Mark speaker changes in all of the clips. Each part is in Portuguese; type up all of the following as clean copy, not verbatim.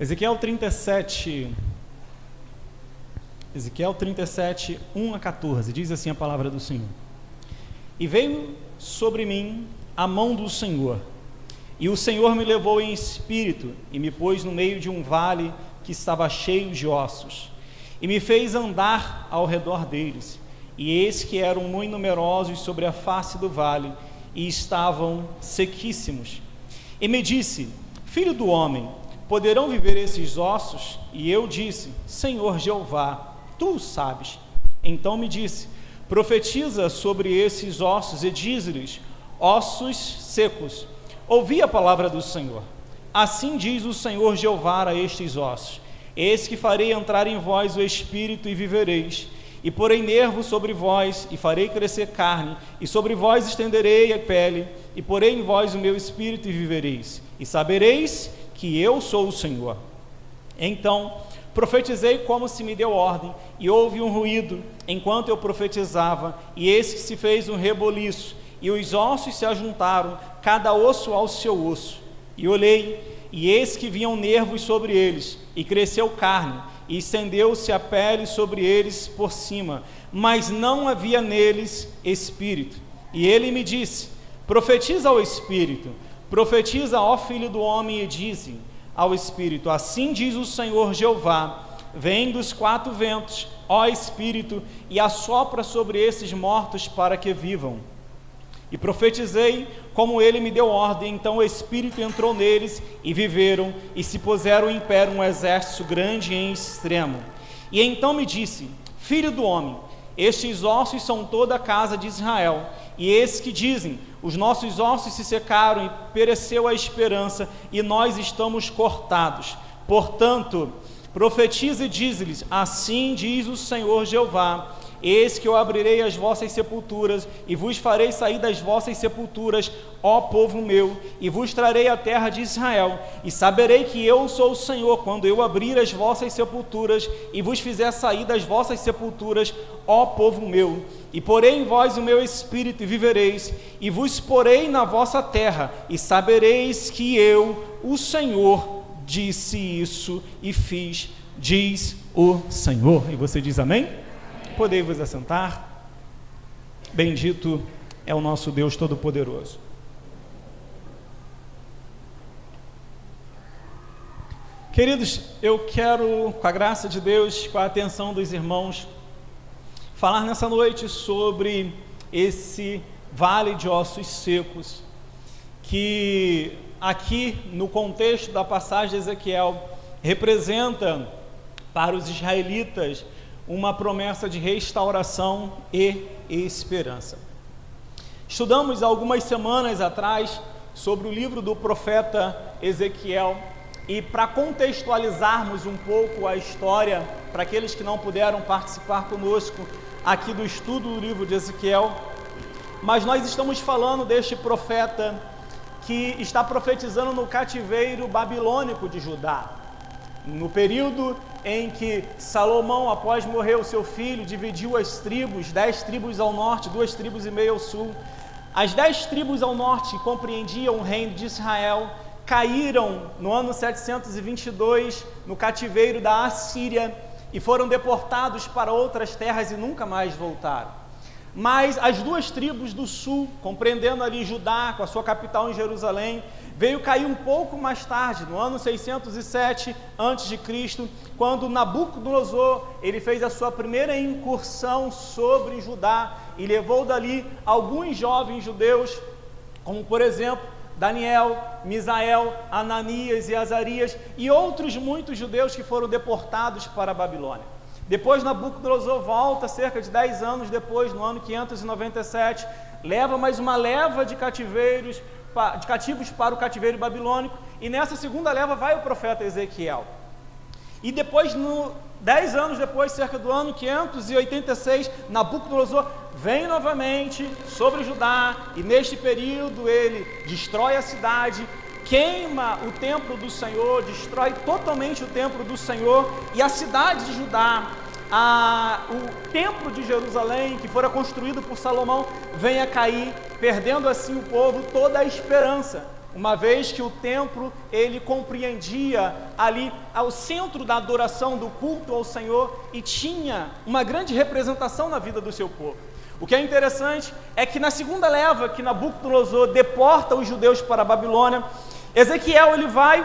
Speaker 1: Ezequiel 37, 1 a 14, diz assim a palavra do Senhor. E veio sobre mim a mão do Senhor, e o Senhor me levou em espírito, e me pôs no meio de um vale que estava cheio de ossos, e me fez andar ao redor deles, e eis que eram muito numerosos sobre a face do vale, e estavam sequíssimos. E me disse: filho do homem, poderão viver esses ossos? E eu disse: Senhor Jeová, tu o sabes. Então me disse: profetiza sobre esses ossos e diz-lhes: ossos secos, ouvi a palavra do Senhor. Assim diz o Senhor Jeová a estes ossos: eis que farei entrar em vós o espírito e vivereis, e porei nervo sobre vós, e farei crescer carne, e sobre vós estenderei a pele, e porei em vós o meu espírito e vivereis, e sabereis que eu sou o Senhor. Então profetizei como se me deu ordem, e houve um ruído enquanto eu profetizava, e eis que se fez um reboliço, e os ossos se ajuntaram, cada osso ao seu osso. E olhei, e eis que vinham nervos sobre eles, e cresceu carne, e estendeu-se a pele sobre eles por cima, mas não havia neles espírito. E ele me disse: profetiza ao espírito, profetiza, ó filho do homem, e dize ao espírito: assim diz o Senhor Jeová, vem dos quatro ventos, ó espírito, e assopra sobre esses mortos para que vivam. E profetizei como ele me deu ordem, então o espírito entrou neles, e viveram, e se puseram em pé um exército grande em extremo. E então me disse: filho do homem, estes ossos são toda a casa de Israel, e esses que dizem: os nossos ossos se secaram, e pereceu a esperança, e nós estamos cortados. Portanto, profetiza e diz-lhes: assim diz o Senhor Jeová, eis que eu abrirei as vossas sepulturas, e vos farei sair das vossas sepulturas, ó povo meu, e vos trarei a terra de Israel, e saberei que eu sou o Senhor, quando eu abrir as vossas sepulturas, e vos fizer sair das vossas sepulturas, ó povo meu, e porei em vós o meu espírito, e vivereis, e vos porei na vossa terra, e sabereis que eu, o Senhor, disse isso e fiz, diz o Senhor. E você diz amém? Podei vos assentar. Bendito é o nosso Deus Todo-Poderoso. Queridos, eu quero, com a graça de Deus, com a atenção dos irmãos, falar nessa noite sobre esse vale de ossos secos, que aqui no contexto da passagem de Ezequiel representa para os israelitas uma promessa de restauração e esperança. Estudamos algumas semanas atrás sobre o livro do profeta Ezequiel, e para contextualizarmos um pouco a história, para aqueles que não puderam participar conosco aqui do estudo do livro de Ezequiel, mas nós estamos falando deste profeta que está profetizando no cativeiro babilônico de Judá, no período em que Salomão, após morrer o seu filho, dividiu as tribos, 10 tribos ao norte, 2 tribos e meia ao sul. As 10 tribos ao norte compreendiam o reino de Israel, caíram no ano 722 no cativeiro da Assíria e foram deportados para outras terras e nunca mais voltaram. Mas as 2 tribos do sul, compreendendo ali Judá, com a sua capital em Jerusalém, veio cair um pouco mais tarde, no ano 607 a.C., quando Nabucodonosor ele fez a sua primeira incursão sobre Judá e levou dali alguns jovens judeus, como por exemplo Daniel, Misael, Ananias e Azarias, e outros muitos judeus que foram deportados para a Babilônia. Depois Nabucodonosor volta, cerca de 10 anos depois, no ano 597, leva mais uma leva de cativos para o cativeiro babilônico, e nessa segunda leva vai o profeta Ezequiel. E depois, 10 anos depois, cerca do ano 586, Nabucodonosor vem novamente sobre Judá, e neste período ele destrói a cidade, queima o templo do Senhor, destrói totalmente o templo do Senhor, e a cidade de Judá, o templo de Jerusalém, que fora construído por Salomão, vem a cair, perdendo assim o povo toda a esperança. uma vez que o templo, ele compreendia ali ao centro da adoração, do culto ao Senhor, e tinha uma grande representação na vida do seu povo. O que é interessante é que na segunda leva, que Nabucodonosor deporta os judeus para a Babilônia, Ezequiel ele vai,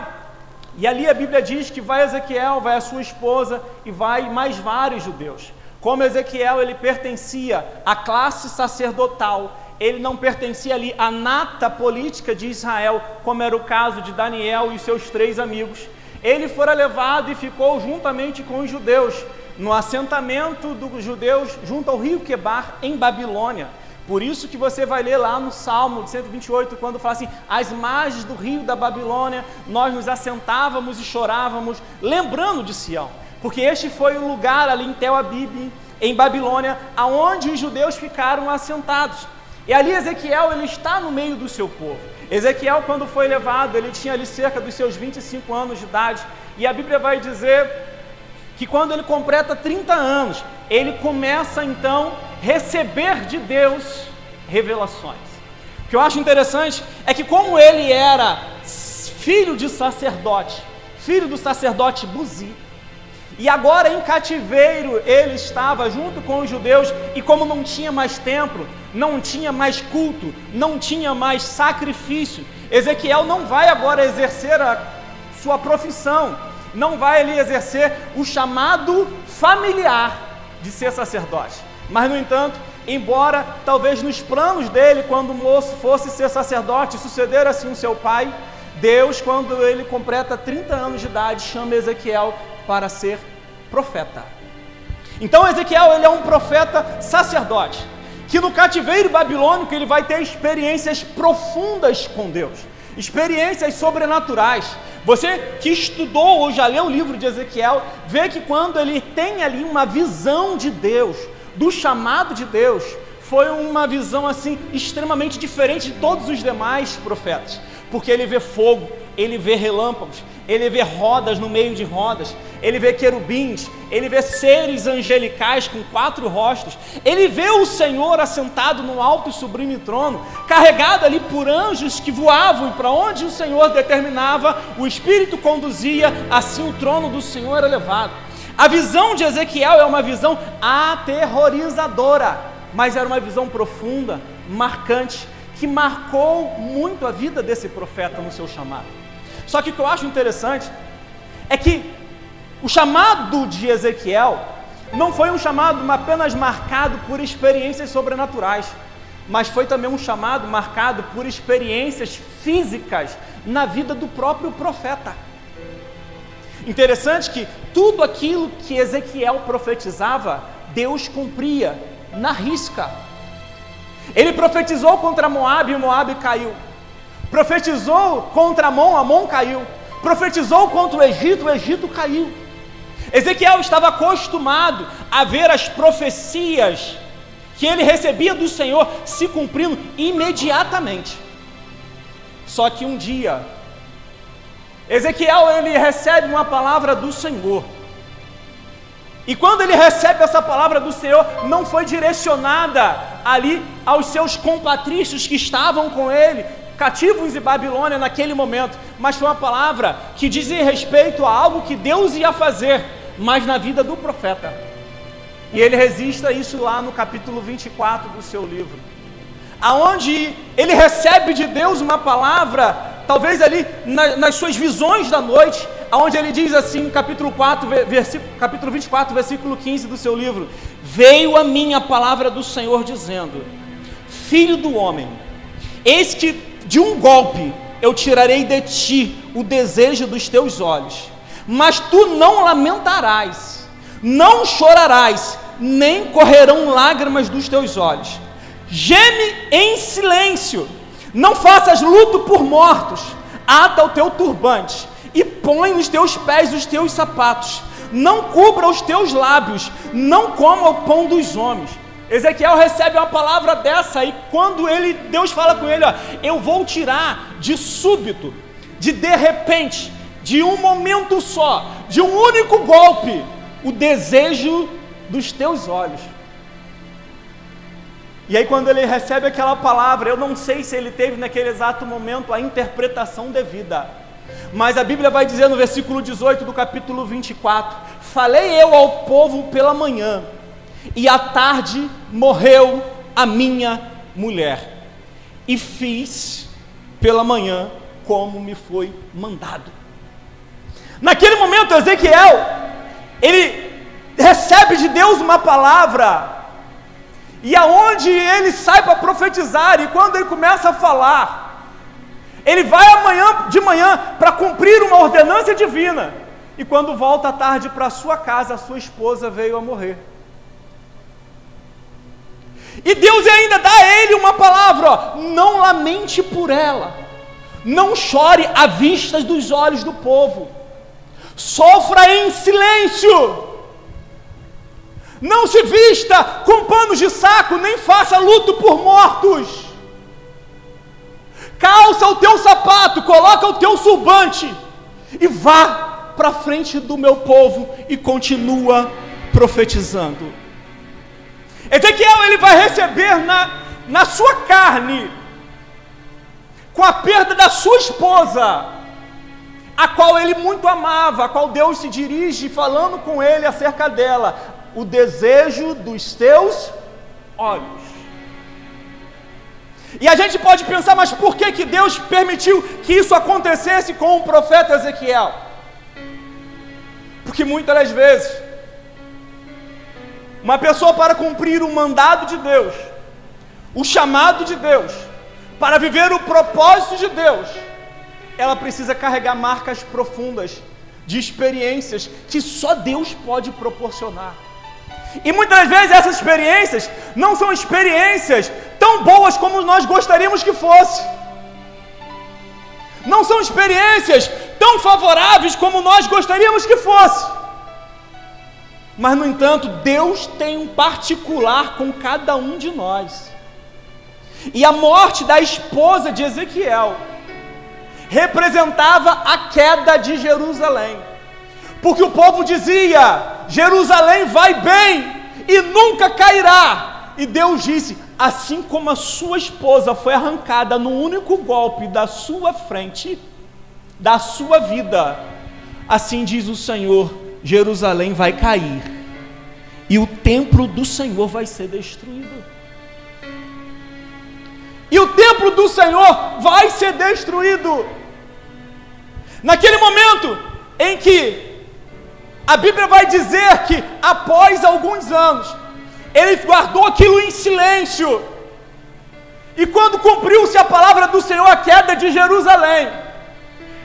Speaker 1: e ali a Bíblia diz que vai Ezequiel, vai a sua esposa, e vai mais vários judeus. Como Ezequiel ele pertencia à classe sacerdotal, ele não pertencia ali à nata política de Israel, como era o caso de Daniel e seus 3 amigos. Ele fora levado e ficou juntamente com os judeus, no assentamento dos judeus junto ao rio Quebar, em Babilônia. Por isso que você vai ler lá no Salmo de 128, quando fala assim, às margens do rio da Babilônia, nós nos assentávamos e chorávamos, lembrando de Sião. Porque este foi o lugar ali em Tel Abib, em Babilônia, aonde os judeus ficaram assentados. E ali Ezequiel, ele está no meio do seu povo. Ezequiel, quando foi levado, ele tinha ali cerca dos seus 25 anos de idade, e a Bíblia vai dizer que quando ele completa 30 anos, ele começa então a receber de Deus revelações. O que eu acho interessante é que como ele era filho de sacerdote, filho do sacerdote Buzi, e agora em cativeiro ele estava junto com os judeus, e como não tinha mais templo, não tinha mais culto, não tinha mais sacrifício, Ezequiel não vai agora exercer a sua profissão, não vai ali exercer o chamado familiar de ser sacerdote. Mas no entanto, embora talvez nos planos dele, quando o moço fosse ser sacerdote, suceder assim o seu pai, Deus, quando ele completa 30 anos de idade, chama Ezequiel para ser profeta. Então Ezequiel, ele é um profeta sacerdote, que no cativeiro babilônico ele vai ter experiências profundas com Deus, experiências sobrenaturais. Você que estudou ou já leu o livro de Ezequiel, vê que quando ele tem ali uma visão de Deus, do chamado de Deus, foi uma visão assim extremamente diferente de todos os demais profetas, porque ele vê fogo, ele vê relâmpagos, ele vê rodas no meio de rodas, ele vê querubins, ele vê seres angelicais com 4 rostos, ele vê o Senhor assentado no alto e sublime trono, carregado ali por anjos que voavam, e para onde o Senhor determinava, o Espírito conduzia, assim o trono do Senhor era levado. A visão de Ezequiel é uma visão aterrorizadora, mas era uma visão profunda, marcante, que marcou muito a vida desse profeta no seu chamado. Só que o que eu acho interessante é que o chamado de Ezequiel não foi um chamado apenas marcado por experiências sobrenaturais, mas foi também um chamado marcado por experiências físicas na vida do próprio profeta. Interessante que tudo aquilo que Ezequiel profetizava, Deus cumpria na risca. Ele profetizou contra Moabe e Moabe caiu. Profetizou contra Amon, Amon caiu. Profetizou contra o Egito caiu. Ezequiel estava acostumado a ver as profecias que ele recebia do Senhor se cumprindo imediatamente. Só que um dia, Ezequiel ele recebe uma palavra do Senhor. E quando ele recebe essa palavra do Senhor, não foi direcionada ali aos seus compatrícios que estavam com ele, cativos em Babilônia naquele momento, mas foi uma palavra que dizia respeito a algo que Deus ia fazer, mas na vida do profeta. E ele registra isso lá no capítulo 24 do seu livro, aonde ele recebe de Deus uma palavra, talvez ali nas suas visões da noite, aonde ele diz assim no capítulo 24, versículo 15 do seu livro: veio a mim a palavra do Senhor dizendo, filho do homem, eis que de um golpe eu tirarei de ti o desejo dos teus olhos, mas tu não lamentarás, não chorarás, nem correrão lágrimas dos teus olhos. Geme em silêncio, não faças luto por mortos, ata o teu turbante e põe nos teus pés os teus sapatos, não cubra os teus lábios, não coma o pão dos homens. Ezequiel recebe uma palavra dessa, e quando Deus fala com ele, ó, eu vou tirar de súbito, de repente, de um momento só, de um único golpe, o desejo dos teus olhos. E aí quando ele recebe aquela palavra, eu não sei se ele teve naquele exato momento a interpretação devida, mas a Bíblia vai dizer no versículo 18 do capítulo 24: falei eu ao povo pela manhã, e à tarde morreu a minha mulher, e fiz pela manhã como me foi mandado. Naquele momento Ezequiel, ele recebe de Deus uma palavra, e aonde ele sai para profetizar, e quando ele começa a falar, ele vai de manhã para cumprir uma ordenança divina, e quando volta à tarde para sua casa, a sua esposa veio a morrer. E Deus ainda dá a ele uma palavra: ó, não lamente por ela, não chore à vista dos olhos do povo, sofra em silêncio, não se vista com panos de saco, nem faça luto por mortos, calça o teu sapato, coloca o teu turbante e vá para frente do meu povo e continua profetizando. Ezequiel, ele vai receber na sua carne, com a perda da sua esposa, a qual ele muito amava, a qual Deus se dirige falando com ele acerca dela: o desejo dos teus olhos. E a gente pode pensar, mas por que Deus permitiu que isso acontecesse com o profeta Ezequiel? Porque muitas das vezes, uma pessoa, para cumprir o mandado de Deus, o chamado de Deus, para viver o propósito de Deus, ela precisa carregar marcas profundas de experiências que só Deus pode proporcionar. E muitas das vezes essas experiências não são experiências tão boas como nós gostaríamos que fosse, não são experiências tão favoráveis como nós gostaríamos que fosse, mas no entanto Deus tem um particular com cada um de nós. E a morte da esposa de Ezequiel representava a queda de Jerusalém, porque o povo dizia: Jerusalém vai bem e nunca cairá. E Deus disse: assim como a sua esposa foi arrancada no único golpe da sua frente, da sua vida, assim diz o Senhor, Jerusalém vai cair e o templo do Senhor vai ser destruído. E o templo do Senhor vai ser destruído. Naquele momento em que a Bíblia vai dizer que após alguns anos, ele guardou aquilo em silêncio, e quando cumpriu-se a palavra do Senhor, a queda de Jerusalém,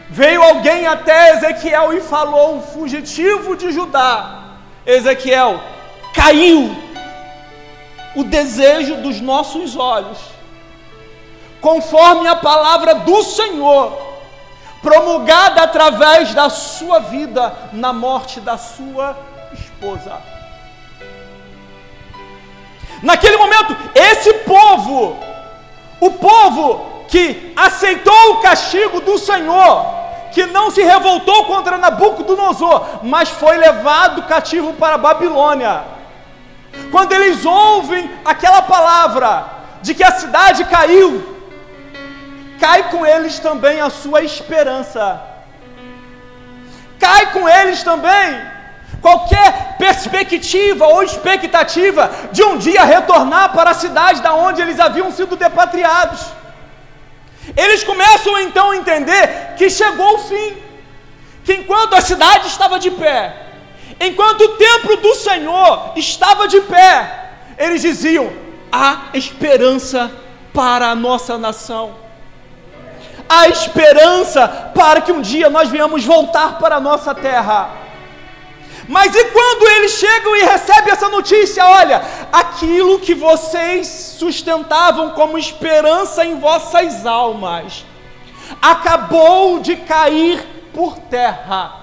Speaker 1: veio alguém até Ezequiel e falou: o fugitivo de Judá, Ezequiel, caiu o desejo dos nossos olhos, conforme a palavra do Senhor, promulgada através da sua vida na morte da sua esposa. Naquele momento, esse povo, o povo que aceitou o castigo do Senhor, que não se revoltou contra Nabucodonosor, mas foi levado cativo para a Babilônia, quando eles ouvem aquela palavra de que a cidade caiu, cai com eles também a sua esperança, cai com eles também qualquer perspectiva ou expectativa de um dia retornar para a cidade da onde eles haviam sido repatriados. Eles começam então a entender que chegou o fim, que enquanto a cidade estava de pé, enquanto o templo do Senhor estava de pé, eles diziam: há esperança para a nossa nação, há esperança para que um dia nós venhamos voltar para a nossa terra. Mas e quando eles chegam e recebem essa notícia: olha, aquilo que vocês sustentavam como esperança em vossas almas acabou de cair por terra,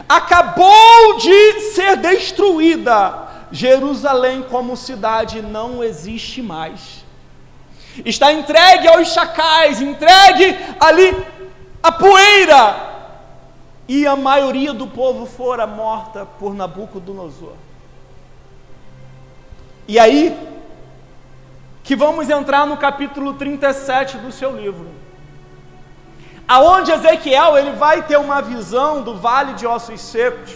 Speaker 1: acabou de ser destruída. Jerusalém como cidade não existe mais, está entregue aos chacais, entregue ali a poeira, e a maioria do povo fora morta por Nabucodonosor. E aí, que vamos entrar no capítulo 37 do seu livro, aonde Ezequiel ele vai ter uma visão do vale de ossos secos,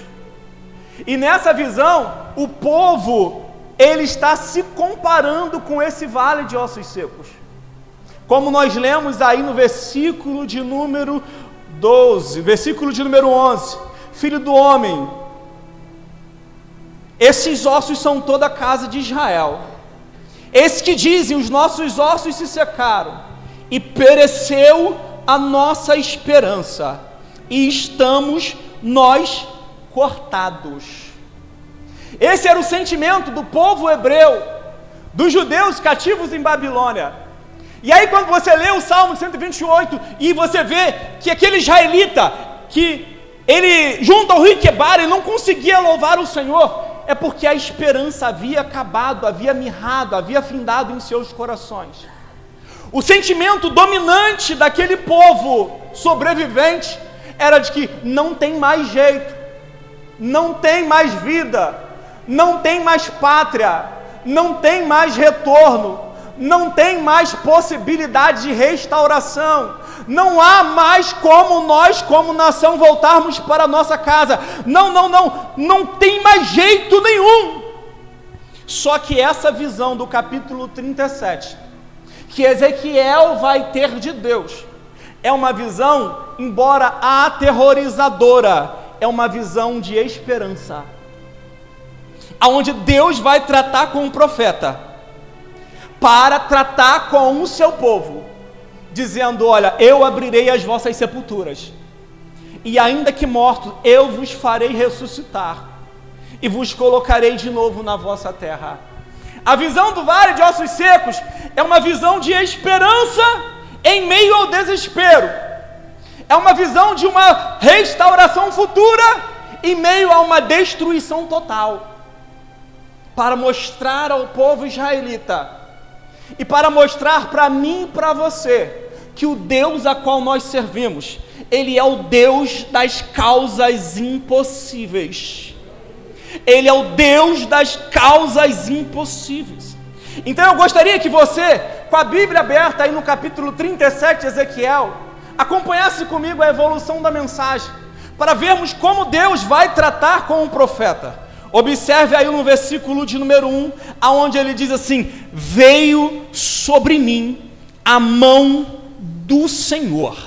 Speaker 1: e nessa visão, o povo, ele está se comparando com esse vale de ossos secos, como nós lemos aí no versículo de número 12, versículo de número 11, filho do homem, esses ossos são toda a casa de Israel, esses que dizem, os nossos ossos se secaram, e pereceu a nossa esperança, e estamos nós cortados. Esse era o sentimento do povo hebreu, dos judeus cativos em Babilônia. E aí quando você lê o Salmo 128, e você vê que aquele israelita, que ele junto ao rio Quebar, ele não conseguia louvar o Senhor, é porque a esperança havia acabado, havia mirrado, havia findado em seus corações. O sentimento dominante daquele povo sobrevivente era de que não tem mais jeito, não tem mais vida, não tem mais pátria, não tem mais retorno, não tem mais possibilidade de restauração, não há mais como nós, como nação, voltarmos para a nossa casa, não tem mais jeito nenhum. Só que essa visão do capítulo 37, que Ezequiel vai ter de Deus, é uma visão, embora aterrorizadora, é uma visão de esperança, aonde Deus vai tratar com o profeta, para tratar com o seu povo, dizendo, olha, eu abrirei as vossas sepulturas, e ainda que mortos, eu vos farei ressuscitar, e vos colocarei de novo na vossa terra. A visão do vale de ossos secos é uma visão de esperança em meio ao desespero, é uma visão de uma restauração futura em meio a uma destruição total, para mostrar ao povo israelita, e para mostrar para mim e para você, que o Deus a qual nós servimos, Ele é o Deus das causas impossíveis. Ele é o Deus das causas impossíveis. Então eu gostaria que você, com a Bíblia aberta aí no capítulo 37 de Ezequiel, acompanhasse comigo a evolução da mensagem, para vermos como Deus vai tratar com o profeta. Observe aí no versículo de número 1, aonde ele diz assim, veio sobre mim a mão do Senhor.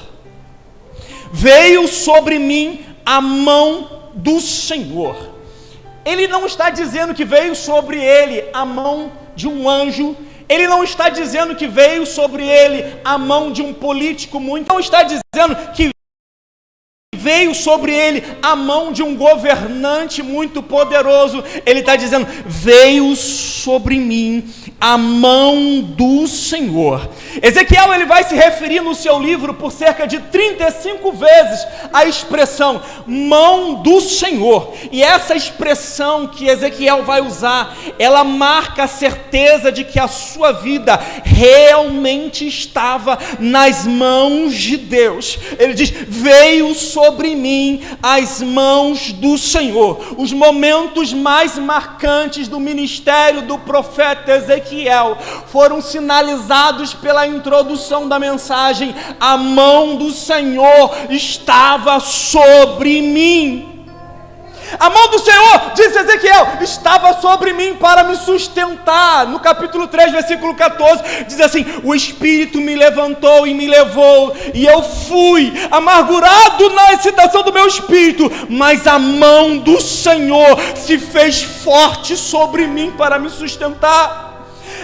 Speaker 1: Veio sobre mim a mão do Senhor. Ele não está dizendo que veio sobre ele a mão de um anjo, ele não está dizendo que veio sobre ele a mão de um político muito, não está dizendo que veio sobre ele a mão de um governante muito poderoso, ele está dizendo, veio sobre mim a mão do Senhor. Ezequiel ele vai se referir no seu livro por cerca de 35 vezes a expressão mão do Senhor, e essa expressão que Ezequiel vai usar, ela marca a certeza de que a sua vida realmente estava nas mãos de Deus. Ele diz, veio sobre mim as mãos do Senhor. Os momentos mais marcantes do ministério do profeta Ezequiel foram sinalizados pela introdução da mensagem, a mão do Senhor estava sobre mim. A mão do Senhor, diz Ezequiel, estava sobre mim para me sustentar. No capítulo 3, versículo 14, diz assim, o Espírito me levantou e me levou, e eu fui amargurado na excitação do meu espírito, mas a mão do Senhor se fez forte sobre mim para me sustentar.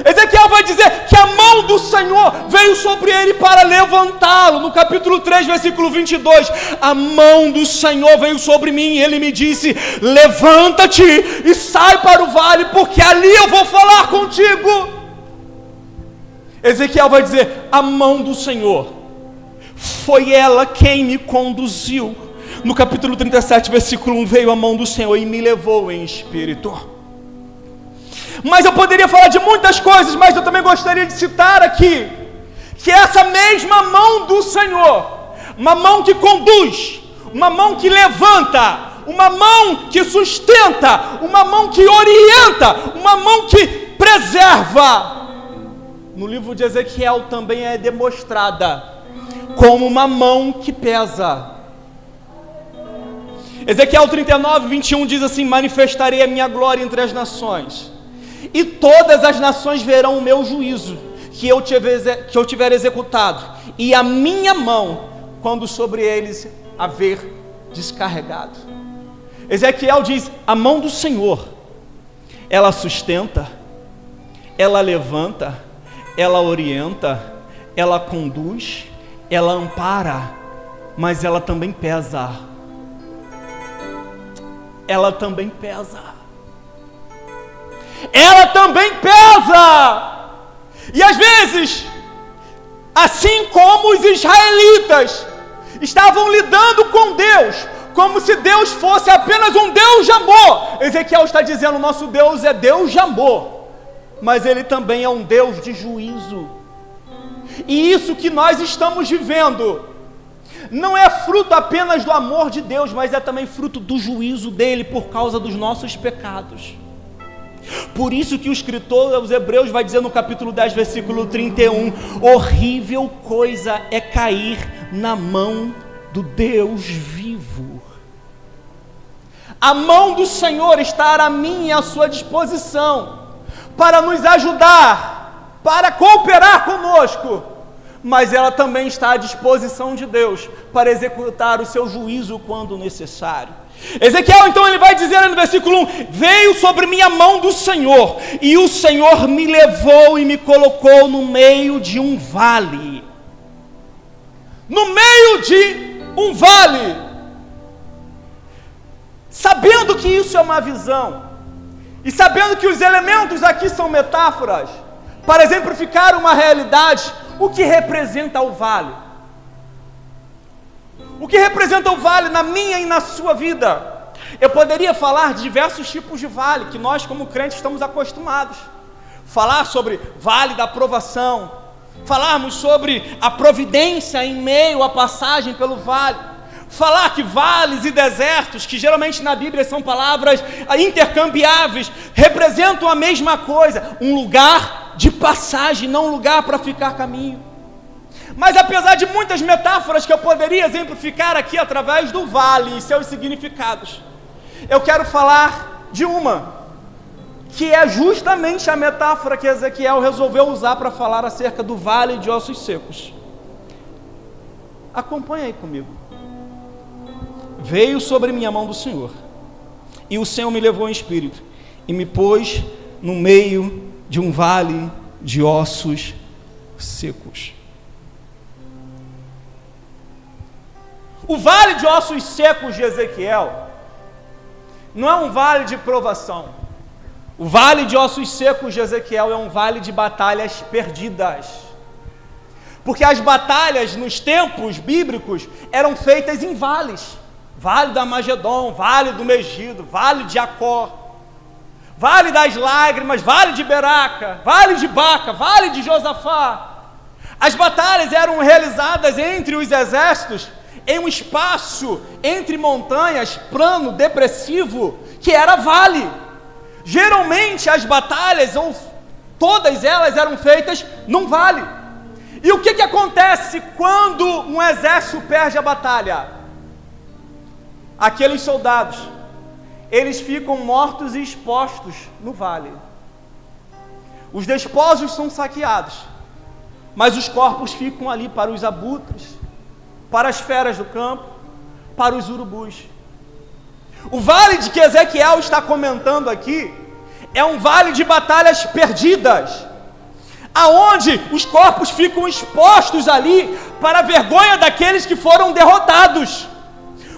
Speaker 1: Ezequiel vai dizer que a mão do Senhor veio sobre ele para levantá-lo. No capítulo 3, versículo 22, a mão do Senhor veio sobre mim e ele me disse, levanta-te e sai para o vale, porque ali eu vou falar contigo. Ezequiel vai dizer, a mão do Senhor, foi ela quem me conduziu. No capítulo 37, versículo 1, veio a mão do Senhor e me levou em espírito. Mas eu poderia falar de muitas coisas, mas eu também gostaria de citar aqui, que essa mesma mão do Senhor, uma mão que conduz, uma mão que levanta, uma mão que sustenta, uma mão que orienta, uma mão que preserva, no livro de Ezequiel também é demonstrada como uma mão que pesa. Ezequiel 39, 21 diz assim: manifestarei a minha glória entre as nações, e todas as nações verão o meu juízo, que eu tiver executado, e a minha mão, quando sobre eles haver descarregado. Ezequiel diz: a mão do Senhor, ela sustenta, ela levanta, ela orienta, ela conduz, ela ampara, mas ela também pesa. Ela também pesa. Ela também pesa. E às vezes, assim como os israelitas estavam lidando com Deus, como se Deus fosse apenas um Deus de amor, Ezequiel está dizendo: nosso Deus é Deus de amor, mas Ele também é um Deus de juízo. E isso que nós estamos vivendo não é fruto apenas do amor de Deus, mas é também fruto do juízo dele por causa dos nossos pecados. Por isso que o escritor aos Hebreus vai dizer no capítulo 10, versículo 31, horrível coisa é cair na mão do Deus vivo. A mão do Senhor está à minha e à sua disposição para nos ajudar, para cooperar conosco, mas ela também está à disposição de Deus para executar o seu juízo quando necessário. Ezequiel então ele vai dizer no versículo 1, veio sobre mim a mão do Senhor, e o Senhor me levou e me colocou no meio de um vale. No meio de um vale. Sabendo que isso é uma visão, e sabendo que os elementos aqui são metáforas, para exemplificar uma realidade, o que representa o vale? O que representa o vale na minha e na sua vida? Eu poderia falar de diversos tipos de vale, que nós como crentes estamos acostumados. Falar sobre vale da provação, falarmos sobre a providência em meio à passagem pelo vale, falar que vales e desertos, que geralmente na Bíblia são palavras intercambiáveis, representam a mesma coisa, um lugar de passagem, não um lugar para ficar caminho. Mas apesar de muitas metáforas que eu poderia exemplificar aqui através do vale e seus significados, eu quero falar de uma, que é justamente a metáfora que Ezequiel resolveu usar para falar acerca do vale de ossos secos. Acompanha aí comigo. Veio sobre mim a mão do Senhor, e o Senhor me levou em espírito, e me pôs no meio de um vale de ossos secos. O vale de ossos secos de Ezequiel não é um vale de provação. O vale de ossos secos de Ezequiel é um vale de batalhas perdidas. Porque as batalhas nos tempos bíblicos eram feitas em vales. Vale do Armagedon, vale do Megido, vale de Acor, vale das lágrimas, vale de Beraca, vale de Baca, vale de Josafá. As batalhas eram realizadas entre os exércitos em um espaço entre montanhas, plano, depressivo, que era vale. Geralmente as batalhas, ou todas elas, eram feitas num vale. E o que acontece quando um exército perde a batalha? Aqueles soldados, eles ficam mortos e expostos no vale. Os despojos são saqueados, mas os corpos ficam ali para os abutres, para as feras do campo, para os urubus. O vale de que Ezequiel está comentando aqui é um vale de batalhas perdidas, aonde os corpos ficam expostos ali para a vergonha daqueles que foram derrotados.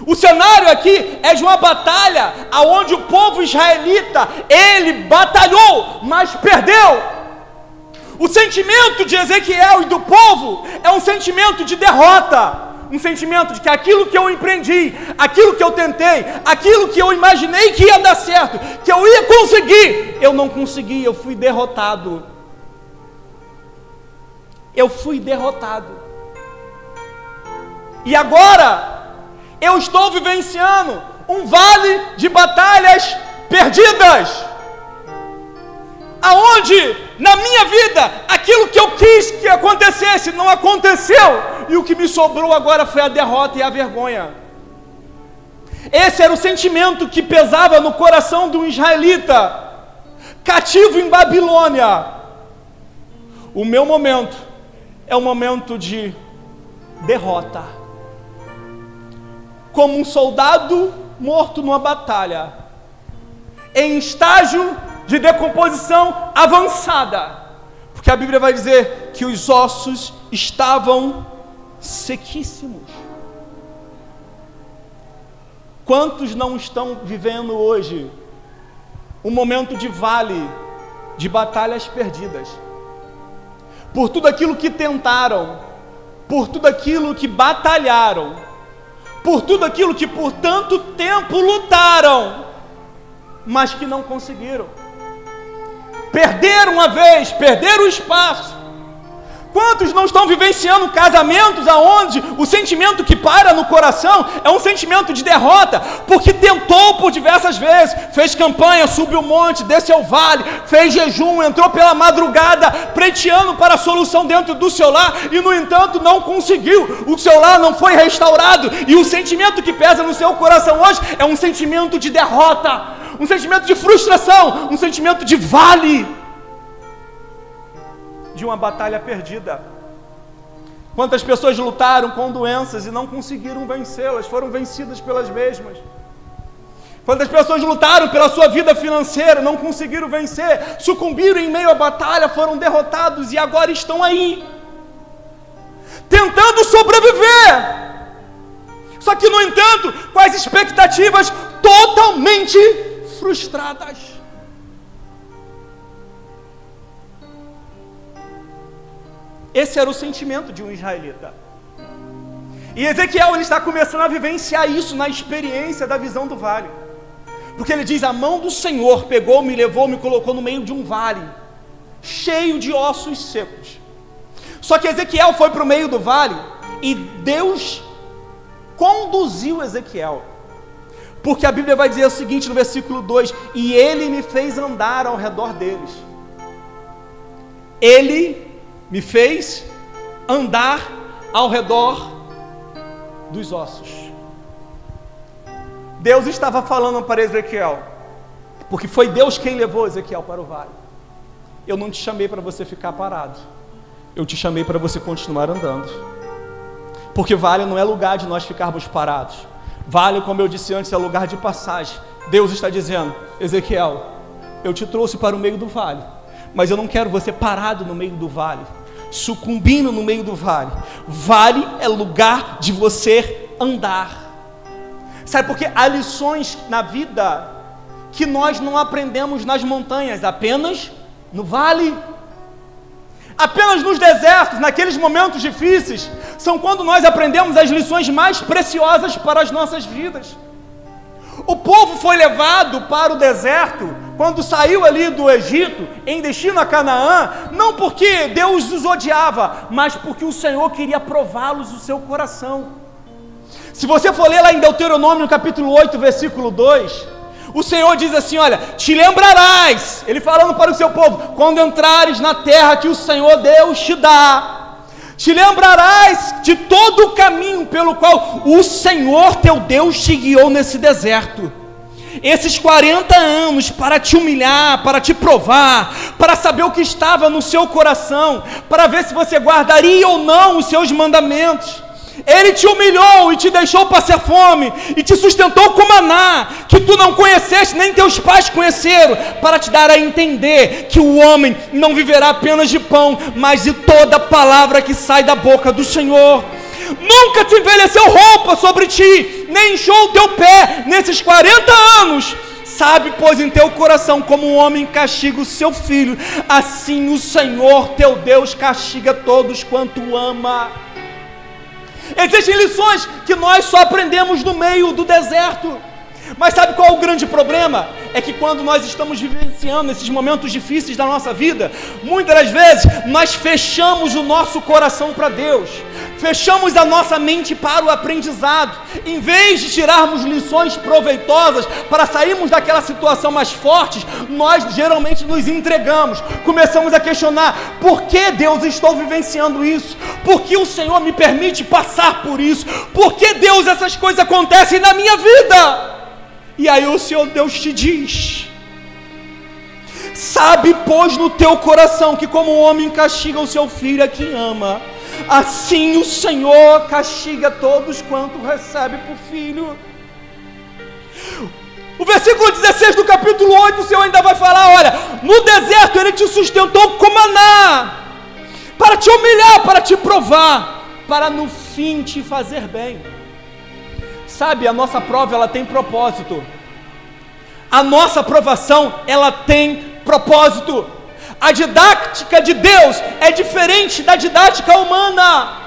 Speaker 1: O cenário aqui é de uma batalha aonde o povo israelita, ele batalhou, mas perdeu. O sentimento de Ezequiel e do povo é um sentimento de derrota, um sentimento de que aquilo que eu empreendi, aquilo que eu tentei, aquilo que eu imaginei que ia dar certo, que eu ia conseguir, eu não consegui, eu fui derrotado. Eu fui derrotado. E agora eu estou vivenciando um vale de batalhas perdidas, aonde na minha vida, aquilo que eu quis que acontecesse, não aconteceu, e o que me sobrou agora foi a derrota e a vergonha. Esse era o sentimento que pesava no coração de um israelita, cativo em Babilônia. O meu momento é um momento de derrota. Como um soldado morto numa batalha, em estágio de decomposição avançada, porque a Bíblia vai dizer que os ossos estavam sequíssimos. Quantos não estão vivendo hoje um momento de vale, de batalhas perdidas, por tudo aquilo que tentaram, por tudo aquilo que batalharam, por tudo aquilo que por tanto tempo lutaram, mas que não conseguiram. Perderam uma vez, perderam o espaço. Quantos não estão vivenciando casamentos aonde o sentimento que para no coração é um sentimento de derrota, porque tentou por diversas vezes, fez campanha, subiu o monte, desceu o vale, fez jejum, entrou pela madrugada, pleiteando para a solução dentro do seu lar, e no entanto não conseguiu, o seu lar não foi restaurado, e o sentimento que pesa no seu coração hoje é um sentimento de derrota, um sentimento de frustração, um sentimento de vale, de uma batalha perdida. Quantas pessoas lutaram com doenças e não conseguiram vencê-las, foram vencidas pelas mesmas. Quantas pessoas lutaram pela sua vida financeira, não conseguiram vencer, sucumbiram em meio à batalha, foram derrotados e agora estão aí, tentando sobreviver. Só que, no entanto, com as expectativas totalmente frustradas. Esse era o sentimento de um israelita. E Ezequiel, ele está começando a vivenciar isso na experiência da visão do vale. Porque ele diz, a mão do Senhor pegou, me levou, me colocou no meio de um vale, cheio de ossos secos. Só que Ezequiel foi para o meio do vale, e Deus conduziu Ezequiel. Porque a Bíblia vai dizer o seguinte no versículo 2, e ele me fez andar ao redor deles. Ele me fez andar ao redor dos ossos. Deus estava falando para Ezequiel, porque foi Deus quem levou Ezequiel para o vale. Eu não te chamei para você ficar parado, eu te chamei para você continuar andando, porque vale não é lugar de nós ficarmos parados. Vale, como eu disse antes, é lugar de passagem. Deus está dizendo, Ezequiel, eu te trouxe para o meio do vale, mas eu não quero você parado no meio do vale, sucumbindo no meio do vale. Vale é lugar de você andar. Sabe por quê? Há lições na vida que nós não aprendemos nas montanhas, apenas no vale. Apenas nos desertos, naqueles momentos difíceis, são quando nós aprendemos as lições mais preciosas para as nossas vidas. O povo foi levado para o deserto, quando saiu ali do Egito, em destino a Canaã, não porque Deus os odiava, mas porque o Senhor queria prová-los o seu coração. Se você for ler lá em Deuteronômio capítulo 8, versículo 2, o Senhor diz assim, olha, te lembrarás, ele falando para o seu povo, quando entrares na terra que o Senhor Deus te dá, te lembrarás de todo o caminho pelo qual o Senhor teu Deus te guiou nesse deserto, esses 40 anos para te humilhar, para te provar, para saber o que estava no seu coração, para ver se você guardaria ou não os seus mandamentos. Ele te humilhou e te deixou passar fome, e te sustentou com maná, que tu não conheceste, nem teus pais conheceram, para te dar a entender que o homem não viverá apenas de pão, mas de toda palavra que sai da boca do Senhor. Nunca te envelheceu roupa sobre ti, nem inchou o teu pé nesses 40 anos. Sabe, pois, em teu coração, como um homem castiga o seu filho, assim o Senhor teu Deus castiga todos quanto ama. Existem lições que nós só aprendemos no meio do deserto. Mas sabe qual é o grande problema? É que quando nós estamos vivenciando esses momentos difíceis da nossa vida, muitas das vezes nós fechamos o nosso coração para Deus, fechamos a nossa mente para o aprendizado. Em vez de tirarmos lições proveitosas para sairmos daquela situação mais forte, nós geralmente nos entregamos. Começamos a questionar: por que, Deus, estou vivenciando isso? Por que o Senhor me permite passar por isso? Por que, Deus, essas coisas acontecem na minha vida? E aí o Senhor Deus te diz: sabe, pois, no teu coração que como o homem castiga o seu filho a quem ama, assim o Senhor castiga todos quanto recebe por filho. O versículo 16 do capítulo 8, o Senhor ainda vai falar: olha, no deserto Ele te sustentou com maná, para te humilhar, para te provar, para no fim te fazer bem. Sabe, a nossa prova, ela tem propósito. A nossa provação, ela tem propósito. A didática de Deus é diferente da didática humana.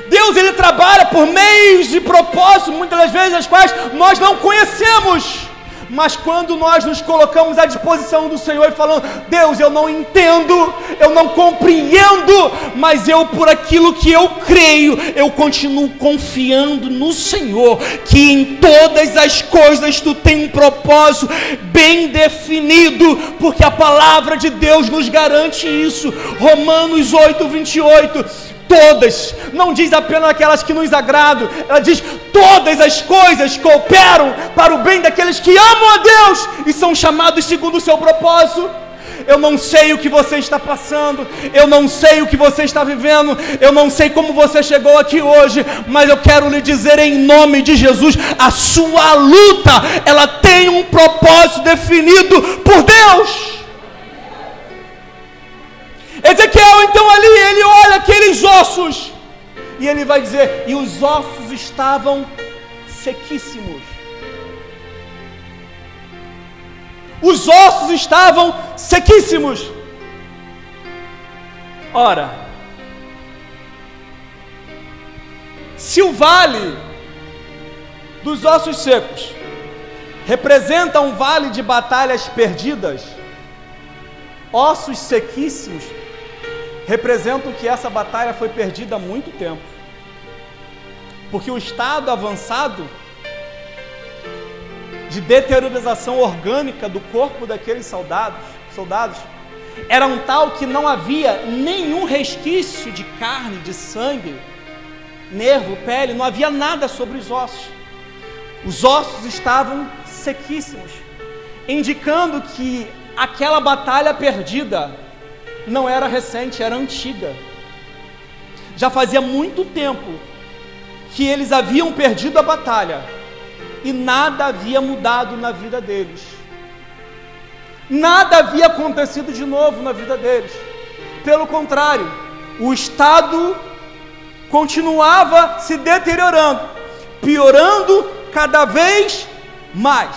Speaker 1: Deus, Ele trabalha por meios e propósitos, muitas das vezes as quais nós não conhecemos. Mas quando nós nos colocamos à disposição do Senhor e falamos: Deus, eu não entendo, eu não compreendo, mas eu, por aquilo que eu creio, eu continuo confiando no Senhor, que em todas as coisas Tu tem um propósito bem definido, porque a palavra de Deus nos garante isso. Romanos 8, 28. Todas, não diz apenas aquelas que nos agradam, ela diz: todas as coisas cooperam para o bem daqueles que amam a Deus e são chamados segundo o seu propósito. Eu não sei o que você está passando, eu não sei o que você está vivendo, eu não sei como você chegou aqui hoje, mas eu quero lhe dizer em nome de Jesus: a sua luta, ela tem um propósito definido por Deus. Ezequiel, então, ali, ele olha aqueles ossos, e ele vai dizer: e os ossos estavam sequíssimos. Os ossos estavam sequíssimos. Ora, se o vale dos ossos secos representa um vale de batalhas perdidas, ossos sequíssimos representam que essa batalha foi perdida há muito tempo, porque o estado avançado de deteriorização orgânica do corpo daqueles soldados era um tal que não havia nenhum resquício de carne, de sangue, nervo, pele, não havia nada sobre os ossos. Os ossos estavam sequíssimos, indicando que aquela batalha perdida não era recente, era antiga. Já fazia muito tempo que eles haviam perdido a batalha e nada havia mudado na vida deles. Nada havia acontecido de novo na vida deles. Pelo contrário, o estado continuava se deteriorando, piorando cada vez mais.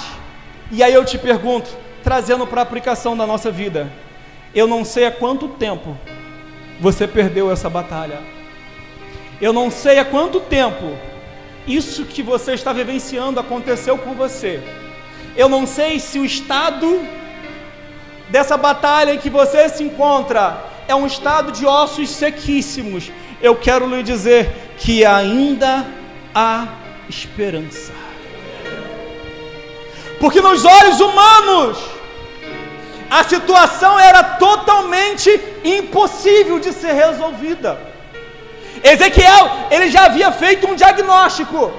Speaker 1: E aí eu te pergunto, trazendo para a aplicação da nossa vida: eu não sei há quanto tempo você perdeu essa batalha. Eu não sei há quanto tempo isso que você está vivenciando aconteceu com você. Eu não sei se o estado dessa batalha em que você se encontra é um estado de ossos sequíssimos. Eu quero lhe dizer que ainda há esperança. Porque nos olhos humanos a situação era totalmente impossível de ser resolvida. Ezequiel, ele já havia feito um diagnóstico: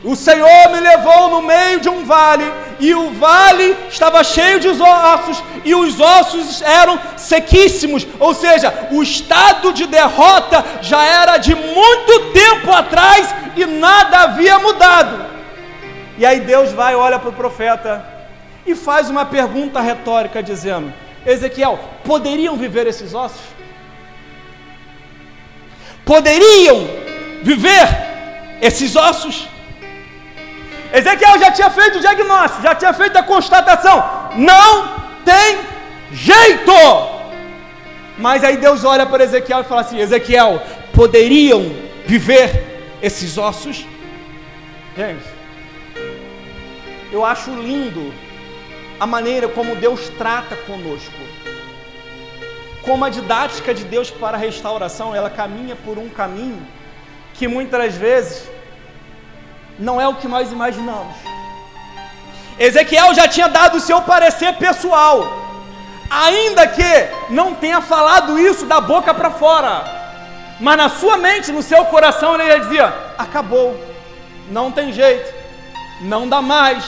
Speaker 1: o Senhor me levou no meio de um vale, e o vale estava cheio de ossos, e os ossos eram sequíssimos, ou seja, o estado de derrota já era de muito tempo atrás, e nada havia mudado. E aí Deus vai, olha para o profeta e faz uma pergunta retórica, dizendo: Ezequiel, poderiam viver esses ossos? Poderiam viver esses ossos? Ezequiel já tinha feito o diagnóstico, já tinha feito a constatação: não tem jeito. Mas aí Deus olha para Ezequiel e fala assim: Ezequiel, poderiam viver esses ossos? Gente, eu acho lindo a maneira como Deus trata conosco. como a didática de Deus para a restauração, ela caminha por um caminho que muitas vezes não é o que nós imaginamos. Ezequiel já tinha dado o seu parecer pessoal, ainda que não tenha falado isso da boca para fora, mas na sua mente, no seu coração, ele já dizia: acabou, não tem jeito, não dá mais,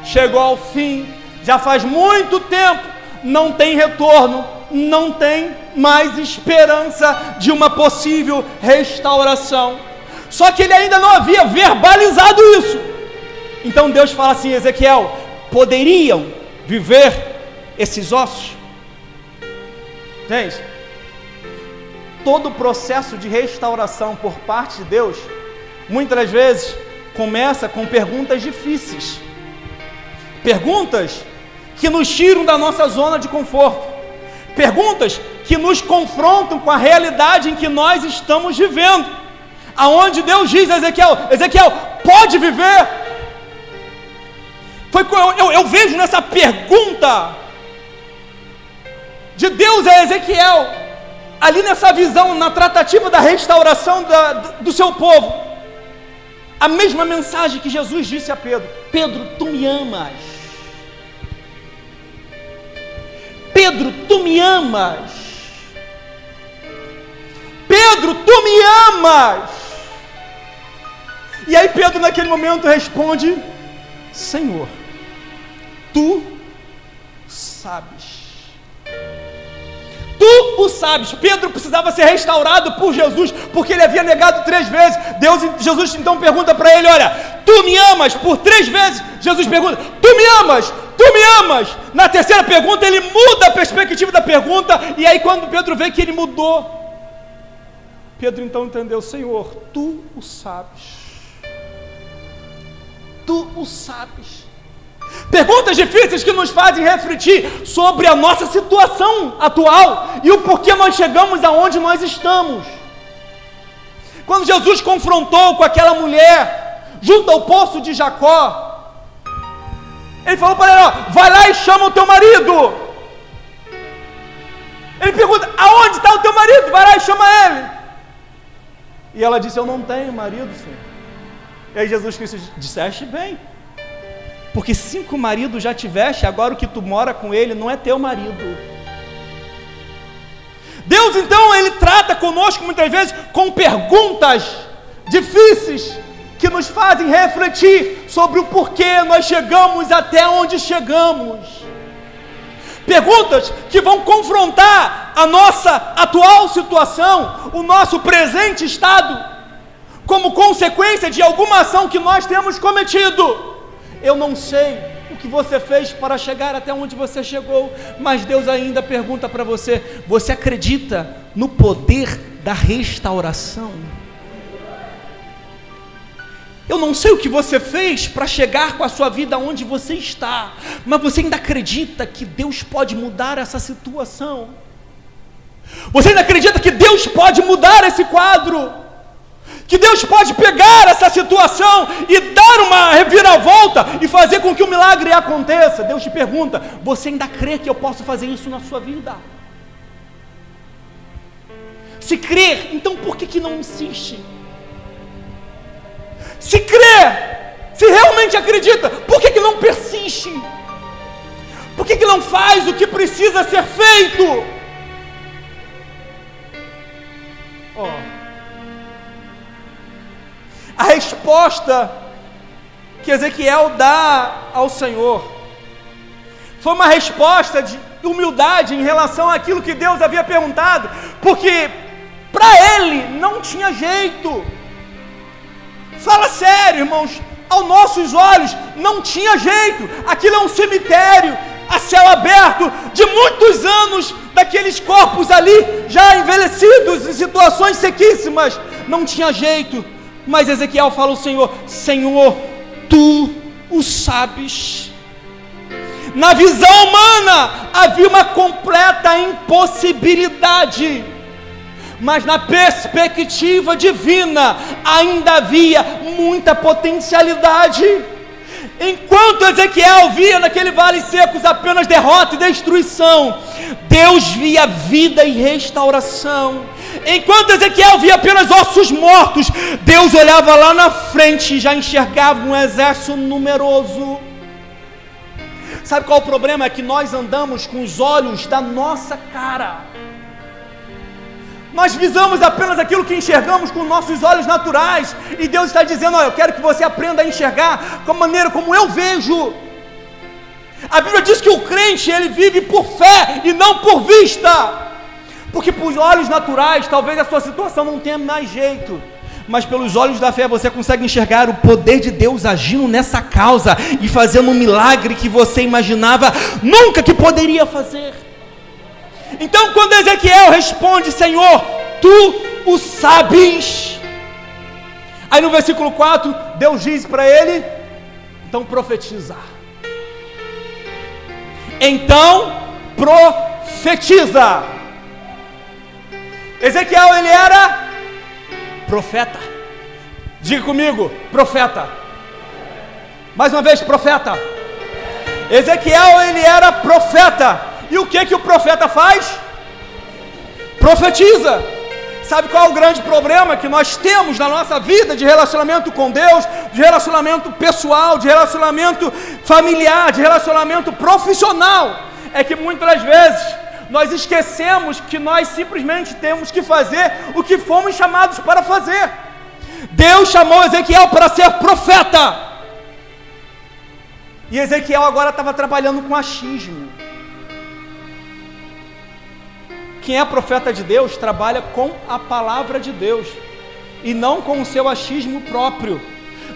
Speaker 1: chegou ao fim, já faz muito tempo, não tem retorno, não tem mais esperança de uma possível restauração. Só que ele ainda não havia verbalizado isso. Então Deus fala assim: Ezequiel, poderiam viver esses ossos? Gente, todo o processo de restauração por parte de Deus, muitas vezes, começa com perguntas difíceis. Perguntas que nos tiram da nossa zona de conforto. Perguntas que nos confrontam com a realidade em que nós estamos vivendo. Aonde Deus diz a Ezequiel: Ezequiel, pode viver? Eu vejo nessa pergunta de Deus a Ezequiel, ali nessa visão, na tratativa da restauração do seu povo, a mesma mensagem que Jesus disse a Pedro: Pedro, tu me amas. Pedro, tu me amas. Pedro, tu me amas. E aí Pedro naquele momento responde: Senhor, tu sabes. Tu o sabes. Pedro precisava ser restaurado por Jesus, porque ele havia negado 3 vezes. Jesus então pergunta para ele: olha, tu me amas? Por 3 vezes Jesus pergunta: tu me amas? Tu me amas? Na terceira pergunta ele muda a perspectiva da pergunta. E aí quando Pedro vê que ele mudou, Pedro então entendeu: Senhor, tu o sabes. Tu o sabes. Perguntas difíceis que nos fazem refletir sobre a nossa situação atual e o porquê nós chegamos aonde nós estamos. Quando Jesus confrontou com aquela mulher junto ao poço de Jacó, ele falou para ela: ó, vai lá e chama o teu marido. Ele pergunta: aonde está o teu marido? Vai lá e chama ele. E ela disse: eu não tenho marido, Senhor. E aí Jesus Cristo: disseste bem, porque 5 maridos já tiveste, agora o que tu mora com ele não é teu marido. Deus então, ele trata conosco muitas vezes com perguntas difíceis que nos fazem refletir sobre o porquê nós chegamos até onde chegamos. Perguntas que vão confrontar a nossa atual situação, o nosso presente estado, como consequência de alguma ação que nós temos cometido. Eu não sei o que você fez para chegar até onde você chegou, mas Deus ainda pergunta para você: você acredita no poder da restauração? Eu não sei o que você fez para chegar com a sua vida onde você está, mas você ainda acredita que Deus pode mudar essa situação? Você ainda acredita que Deus pode mudar esse quadro? Que Deus pode pegar essa situação e dar uma reviravolta e fazer com que o milagre aconteça? Deus te pergunta: você ainda crê que eu posso fazer isso na sua vida? Se crer, então por que não insiste? Se crer, se realmente acredita, por que não persiste? Por que não faz o que precisa ser feito? A resposta que Ezequiel dá ao Senhor foi uma resposta de humildade em relação àquilo que Deus havia perguntado, porque para ele não tinha jeito. Fala sério, irmãos, aos nossos olhos não tinha jeito. Aquilo é um cemitério a céu aberto de muitos anos, daqueles corpos ali já envelhecidos em situações sequíssimas. Não tinha jeito. Mas Ezequiel fala ao Senhor: Senhor, tu o sabes. Na visão humana havia uma completa impossibilidade, mas na perspectiva divina ainda havia muita potencialidade. Enquanto Ezequiel via naquele vale secos apenas derrota e destruição, Deus via vida e restauração. Enquanto Ezequiel via apenas ossos mortos, Deus olhava lá na frente e já enxergava um exército numeroso. Sabe qual é o problema? É que nós andamos com os olhos da nossa cara. Nós visamos apenas aquilo que enxergamos com nossos olhos naturais, e Deus está dizendo: olha, eu quero que você aprenda a enxergar com a maneira como eu vejo. A Bíblia diz que o crente, ele vive por fé e não por vista, porque por olhos naturais, talvez a sua situação não tenha mais jeito, mas pelos olhos da fé você consegue enxergar o poder de Deus agindo nessa causa, e fazendo um milagre que você imaginava nunca que poderia fazer. Então quando Ezequiel responde: Senhor, Tu o sabes. Aí no versículo 4, Deus diz para ele: então profetiza. Então profetiza. Ezequiel, ele era profeta. Diga comigo: profeta. Mais uma vez: profeta. Ezequiel, ele era profeta. E o que o profeta faz? Profetiza. Sabe qual é o grande problema que nós temos na nossa vida de relacionamento com Deus, de relacionamento pessoal, de relacionamento familiar, de relacionamento profissional? É que muitas vezes nós esquecemos que nós simplesmente temos que fazer o que fomos chamados para fazer. Deus chamou Ezequiel para ser profeta, e Ezequiel agora estava trabalhando com achismo. Quem é profeta de Deus trabalha com a palavra de Deus e não com o seu achismo próprio.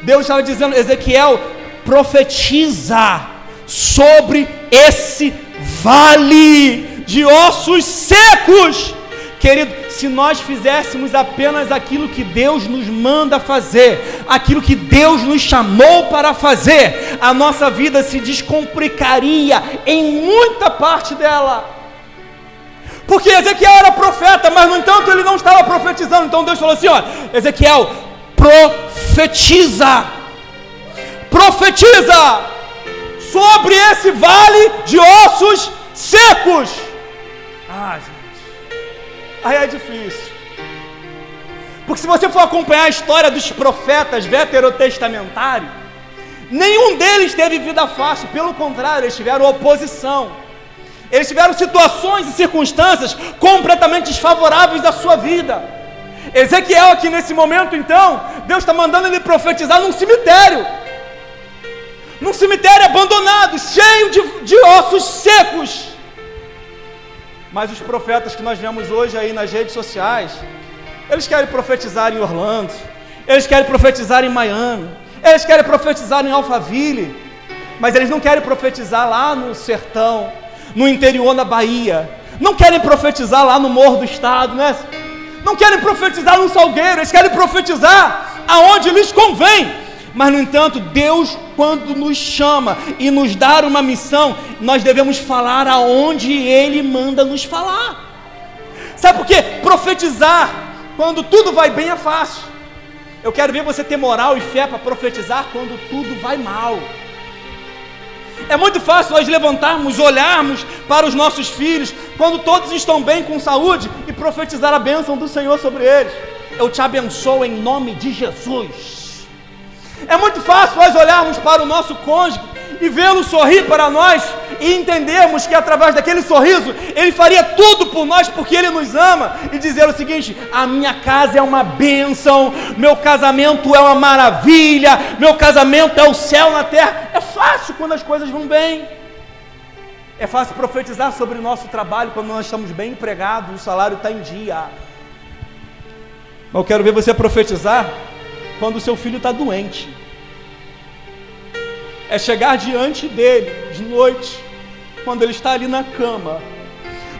Speaker 1: Deus estava dizendo: Ezequiel, profetiza sobre esse vale de ossos secos. Querido, se nós fizéssemos apenas aquilo que Deus nos manda fazer, aquilo que Deus nos chamou para fazer, a nossa vida se descomplicaria em muita parte dela. Porque Ezequiel era profeta, mas no entanto ele não estava profetizando. Então Deus falou assim: ó, Ezequiel, profetiza sobre esse vale de ossos secos. Gente, aí é difícil, porque se você for acompanhar a história dos profetas veterotestamentários, nenhum deles teve vida fácil. Pelo contrário, eles tiveram oposição. Eles tiveram situações e circunstâncias completamente desfavoráveis à sua vida. Ezequiel aqui nesse momento, então, Deus está mandando ele profetizar num cemitério abandonado, cheio de ossos secos. Mas os profetas que nós vemos hoje aí nas redes sociais, eles querem profetizar em Orlando, eles querem profetizar em Miami, eles querem profetizar em Alphaville, mas eles não querem profetizar lá no sertão, no interior da Bahia, não querem profetizar lá no Morro do Estado, né? Não querem profetizar no Salgueiro, eles querem profetizar aonde lhes convém. Mas no entanto, Deus, quando nos chama e nos dá uma missão, nós devemos falar aonde Ele manda nos falar. Sabe por quê? Profetizar quando tudo vai bem é fácil. Eu quero ver você ter moral e fé para profetizar quando tudo vai mal. É muito fácil nós levantarmos, olharmos para os nossos filhos quando todos estão bem, com saúde, e profetizar a bênção do Senhor sobre eles. Eu te abençoo em nome de Jesus. É muito fácil nós olharmos para o nosso cônjuge e vê-lo sorrir para nós e entendermos que através daquele sorriso ele faria tudo por nós porque ele nos ama, e dizer o seguinte: a minha casa é uma bênção, meu casamento é uma maravilha, meu casamento é o céu na terra. É fácil quando as coisas vão bem. É fácil profetizar sobre o nosso trabalho quando nós estamos bem empregados, o salário está em dia. Mas eu quero ver você profetizar quando o seu filho está doente. É chegar diante dele de noite, quando ele está ali na cama,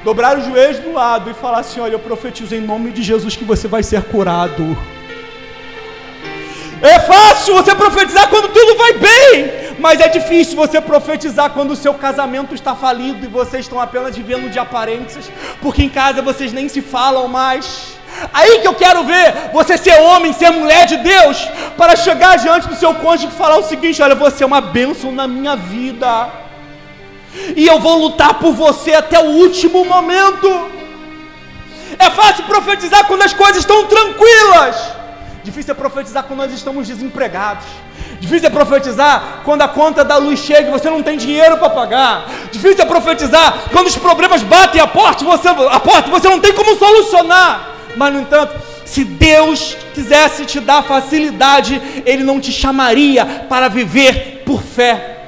Speaker 1: dobrar os joelhos do lado e falar assim: olha, eu profetizo em nome de Jesus que você vai ser curado. É fácil você profetizar quando tudo vai bem, Mas é difícil você profetizar quando o seu casamento está falido e vocês estão apenas vivendo de aparências, porque em casa vocês nem se falam mais. Aí que eu quero ver você ser homem, ser mulher de Deus, para chegar diante do seu cônjuge e falar o seguinte: olha, você é uma bênção na minha vida, e eu vou lutar por você até o último momento. É fácil profetizar quando as coisas estão tranquilas. Difícil é profetizar quando nós estamos desempregados. Difícil é profetizar quando a conta da luz chega e você não tem dinheiro para pagar. Difícil é profetizar quando os problemas batem a porta e você não tem como solucionar. Mas, no entanto, se Deus quisesse te dar facilidade, Ele não te chamaria para viver por fé.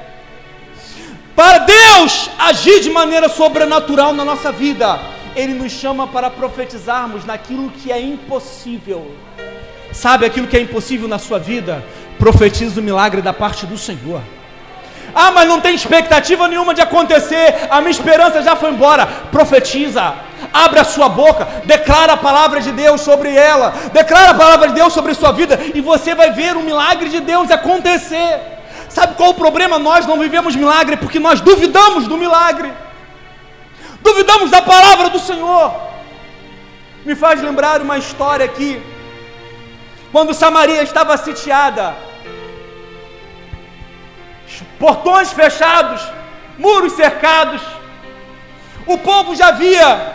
Speaker 1: Para Deus agir de maneira sobrenatural na nossa vida, Ele nos chama para profetizarmos naquilo que é impossível. Sabe aquilo que é impossível na sua vida? Profetiza o milagre da parte do Senhor. Ah, mas não tem expectativa nenhuma de acontecer, a minha esperança já foi embora. Profetiza, abre a sua boca, declara a palavra de Deus sobre ela, declara a palavra de Deus sobre sua vida, e você vai ver o milagre de Deus acontecer. Sabe qual o problema? Nós não vivemos milagre porque nós duvidamos do milagre, duvidamos da palavra do Senhor. Me faz lembrar uma história aqui, quando Samaria estava sitiada, portões fechados, muros cercados, o povo já havia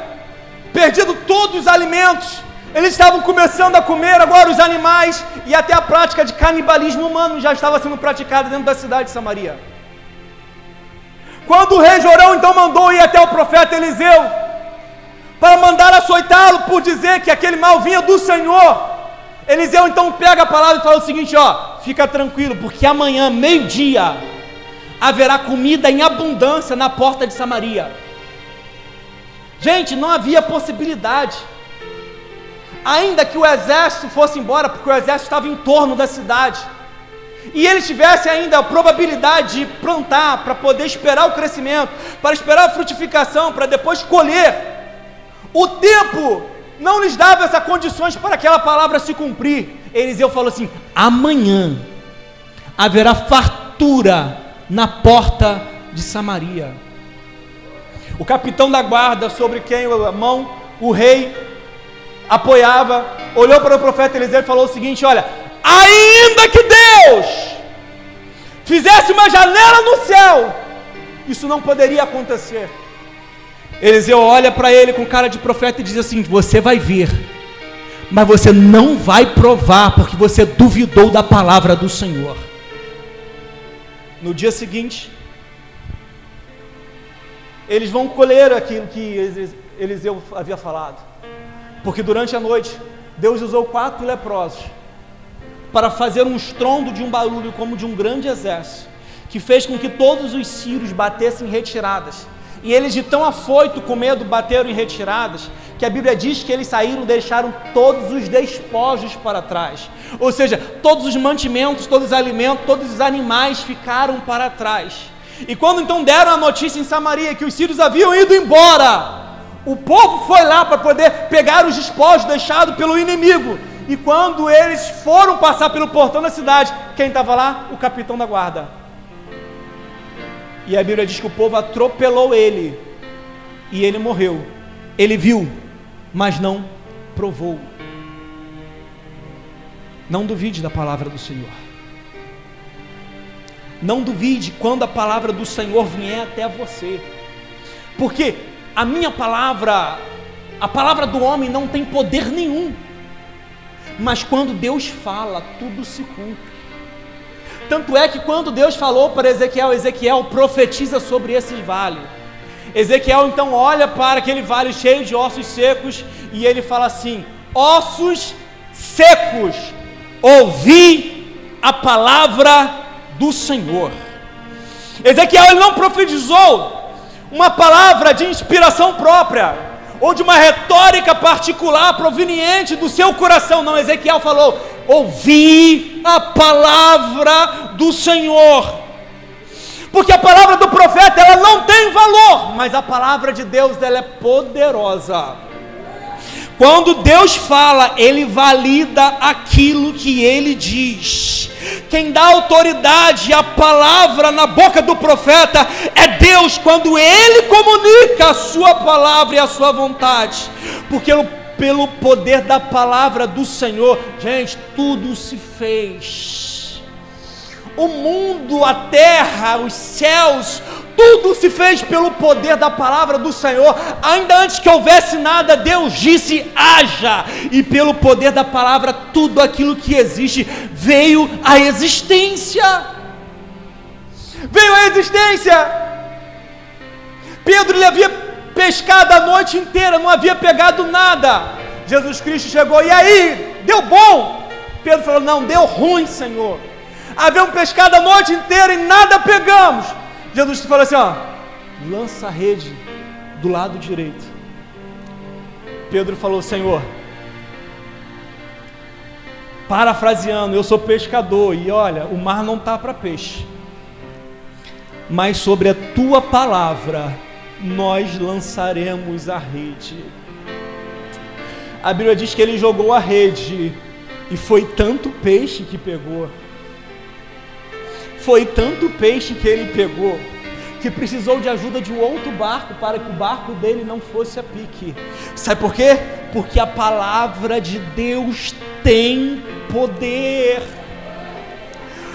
Speaker 1: perdido todos os alimentos, eles estavam começando a comer agora os animais, e até a prática de canibalismo humano já estava sendo praticada dentro da cidade de Samaria. Quando o rei Jorão então mandou ir até o profeta Eliseu, para mandar açoitá-lo por dizer que aquele mal vinha do Senhor, Eliseu então pega a palavra e fala o seguinte: ó, fica tranquilo, porque amanhã, meio-dia, haverá comida em abundância na porta de Samaria. Gente, não havia possibilidade, ainda que o exército fosse embora, porque o exército estava em torno da cidade, e eles tivessem ainda a probabilidade de plantar, para poder esperar o crescimento, para esperar a frutificação, para depois colher, o tempo não lhes dava essas condições para aquela palavra se cumprir. Eliseu falou assim: amanhã haverá fartura na porta de Samaria. O capitão da guarda, sobre quem a mão o rei apoiava, olhou para o profeta Eliseu e falou o seguinte: olha, ainda que Deus fizesse uma janela no céu, isso não poderia acontecer. Eliseu olha para ele com cara de profeta e diz assim: você vai ver, mas você não vai provar, porque você duvidou da palavra do Senhor. No dia seguinte, eles vão colher aquilo que Eliseu havia falado, porque durante a noite Deus usou 4 leprosos para fazer um estrondo de um barulho como de um grande exército, que fez com que todos os sírios batessem em retiradas. E eles, de tão afoito com medo, bateram em retiradas, que a Bíblia diz que eles saíram e deixaram todos os despojos para trás. Ou seja, todos os mantimentos, todos os alimentos, todos os animais ficaram para trás. E quando então deram a notícia em Samaria que os sírios haviam ido embora, o povo foi lá para poder pegar os despojos deixados pelo inimigo. E quando eles foram passar pelo portão da cidade, quem estava lá? O capitão da guarda. E a Bíblia diz que o povo atropelou ele, e ele morreu. Ele viu, mas não provou. Não duvide da palavra do Senhor. Não duvide quando a palavra do Senhor vier até você, porque a minha palavra, a palavra do homem não tem poder nenhum, mas quando Deus fala, tudo se cumpre. Tanto é que quando Deus falou para Ezequiel, Ezequiel profetiza sobre esse vale. Ezequiel então olha para aquele vale cheio de ossos secos, e ele fala assim: ossos secos, ouvi a palavra do Senhor. Ezequiel, ele não profetizou uma palavra de inspiração própria, ou de uma retórica particular proveniente do seu coração. Não, Ezequiel falou: ouvi a palavra do Senhor. Porque a palavra do profeta, ela não tem valor, mas a palavra de Deus, ela é poderosa. Quando Deus fala, Ele valida aquilo que Ele diz. Quem dá autoridade à palavra na boca do profeta é Deus, quando Ele comunica a sua palavra e a sua vontade. Porque pelo poder da palavra do Senhor, gente, tudo se fez. O mundo, a terra, os céus, tudo se fez pelo poder da palavra do Senhor. Ainda antes que houvesse nada, Deus disse: haja. E pelo poder da palavra, tudo aquilo que existe veio à existência. Veio à existência. Pedro, ele havia pescado a noite inteira, não havia pegado nada. Jesus Cristo chegou: e aí, deu bom? Pedro falou: não, deu ruim, Senhor. Havíamos pescado a noite inteira e nada pegamos. Jesus falou assim: ó, lança a rede do lado direito. Pedro falou: Senhor, parafraseando, eu sou pescador e olha, o mar não está para peixe, mas sobre a tua palavra nós lançaremos a rede. A Bíblia diz que ele jogou a rede e foi tanto peixe que pegou. Foi tanto peixe que ele pegou, que precisou de ajuda de um outro barco para que o barco dele não fosse a pique. Sabe por quê? Porque a palavra de Deus tem poder.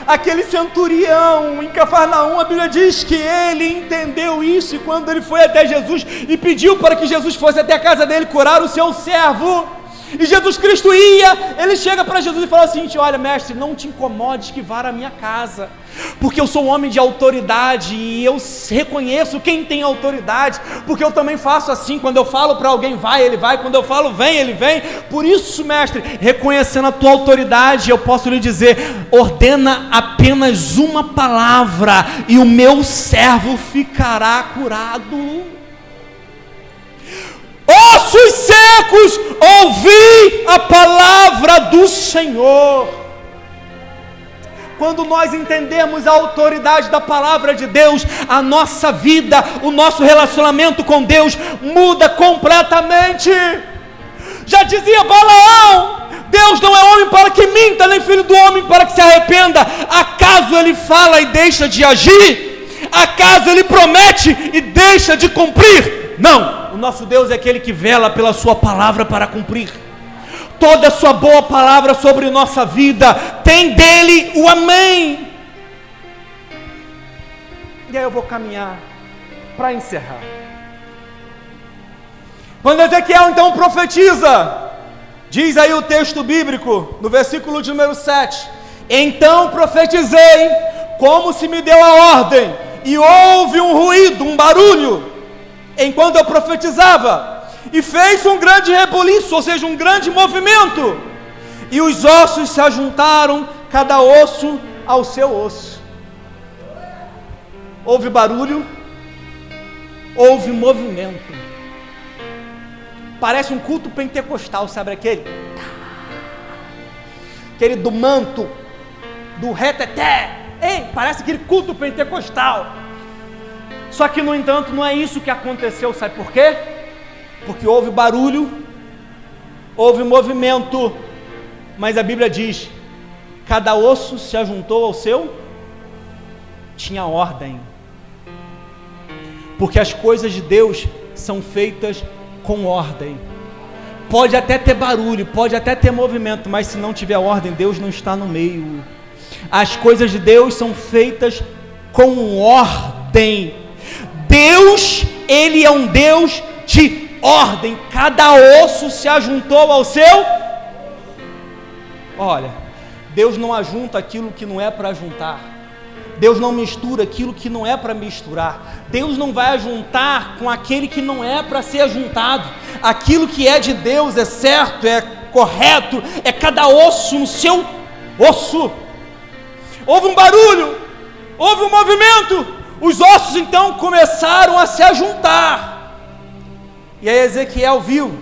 Speaker 1: Aquele centurião em Cafarnaum, a Bíblia diz que ele entendeu isso, e quando ele foi até Jesus e pediu para que Jesus fosse até a casa dele curar o seu servo, e Jesus Cristo ia, ele chega para Jesus e fala assim: olha, mestre, não te incomodes que vá à minha casa, porque eu sou um homem de autoridade e eu reconheço quem tem autoridade, porque eu também faço assim, quando eu falo para alguém vai, ele vai, quando eu falo vem, ele vem. Por isso, mestre, reconhecendo a tua autoridade, eu posso lhe dizer: ordena apenas uma palavra e o meu servo ficará curado. Ossos secos, ouvi a palavra do Senhor. Quando nós entendemos a autoridade da palavra de Deus, a nossa vida, o nosso relacionamento com Deus muda completamente. Já dizia Balaão: Deus não é homem para que minta, nem filho do homem para que se arrependa. Acaso ele fala e deixa de agir? Acaso ele promete e deixa de cumprir? Não. O nosso Deus é aquele que vela pela sua palavra para cumprir. Toda a sua boa palavra sobre nossa vida tem dele o amém. E aí eu vou caminhar para encerrar. Quando Ezequiel então profetiza, diz aí o texto bíblico, no versículo de número 7: então profetizei, como se me deu a ordem, e houve um ruído, um barulho, enquanto eu profetizava, e fez um grande rebuliço, ou seja, um grande movimento, e os ossos se ajuntaram, cada osso ao seu osso. Houve barulho, houve movimento. Parece um culto pentecostal, sabe aquele? Aquele do manto, do reteté. Ei, parece aquele culto pentecostal. Só que, no entanto, não é isso que aconteceu, sabe por quê? Porque houve barulho, houve movimento, mas a Bíblia diz: cada osso se ajuntou ao seu, tinha ordem, porque as coisas de Deus são feitas com ordem. Pode até ter barulho, pode até ter movimento, mas se não tiver ordem, Deus não está no meio. As coisas de Deus são feitas com ordem. Deus, Ele é um Deus de ordem. Cada osso se ajuntou ao seu. Olha, Deus não ajunta aquilo que não é para juntar. Deus não mistura aquilo que não é para misturar. Deus não vai ajuntar com aquele que não é para ser ajuntado. Aquilo que é de Deus é certo, é correto, é cada osso no seu osso. Houve um barulho, houve um movimento. Os ossos então começaram a se ajuntar. E aí Ezequiel viu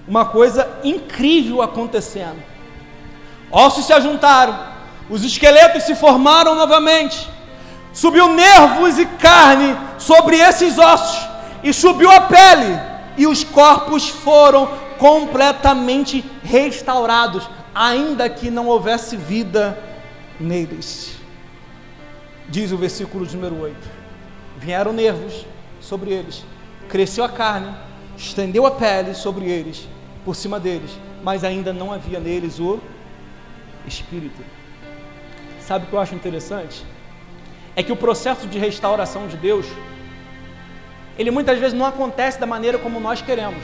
Speaker 1: uma coisa incrível acontecendo. Ossos se ajuntaram, os esqueletos se formaram novamente, subiu nervos e carne sobre esses ossos, e subiu a pele, e os corpos foram completamente restaurados, ainda que não houvesse vida neles. Diz o versículo de número 8: vieram nervos sobre eles, cresceu a carne, estendeu a pele sobre eles, por cima deles, mas ainda não havia neles o Espírito. Sabe o que eu acho interessante? É que o processo de restauração de Deus, ele muitas vezes não acontece da maneira como nós queremos,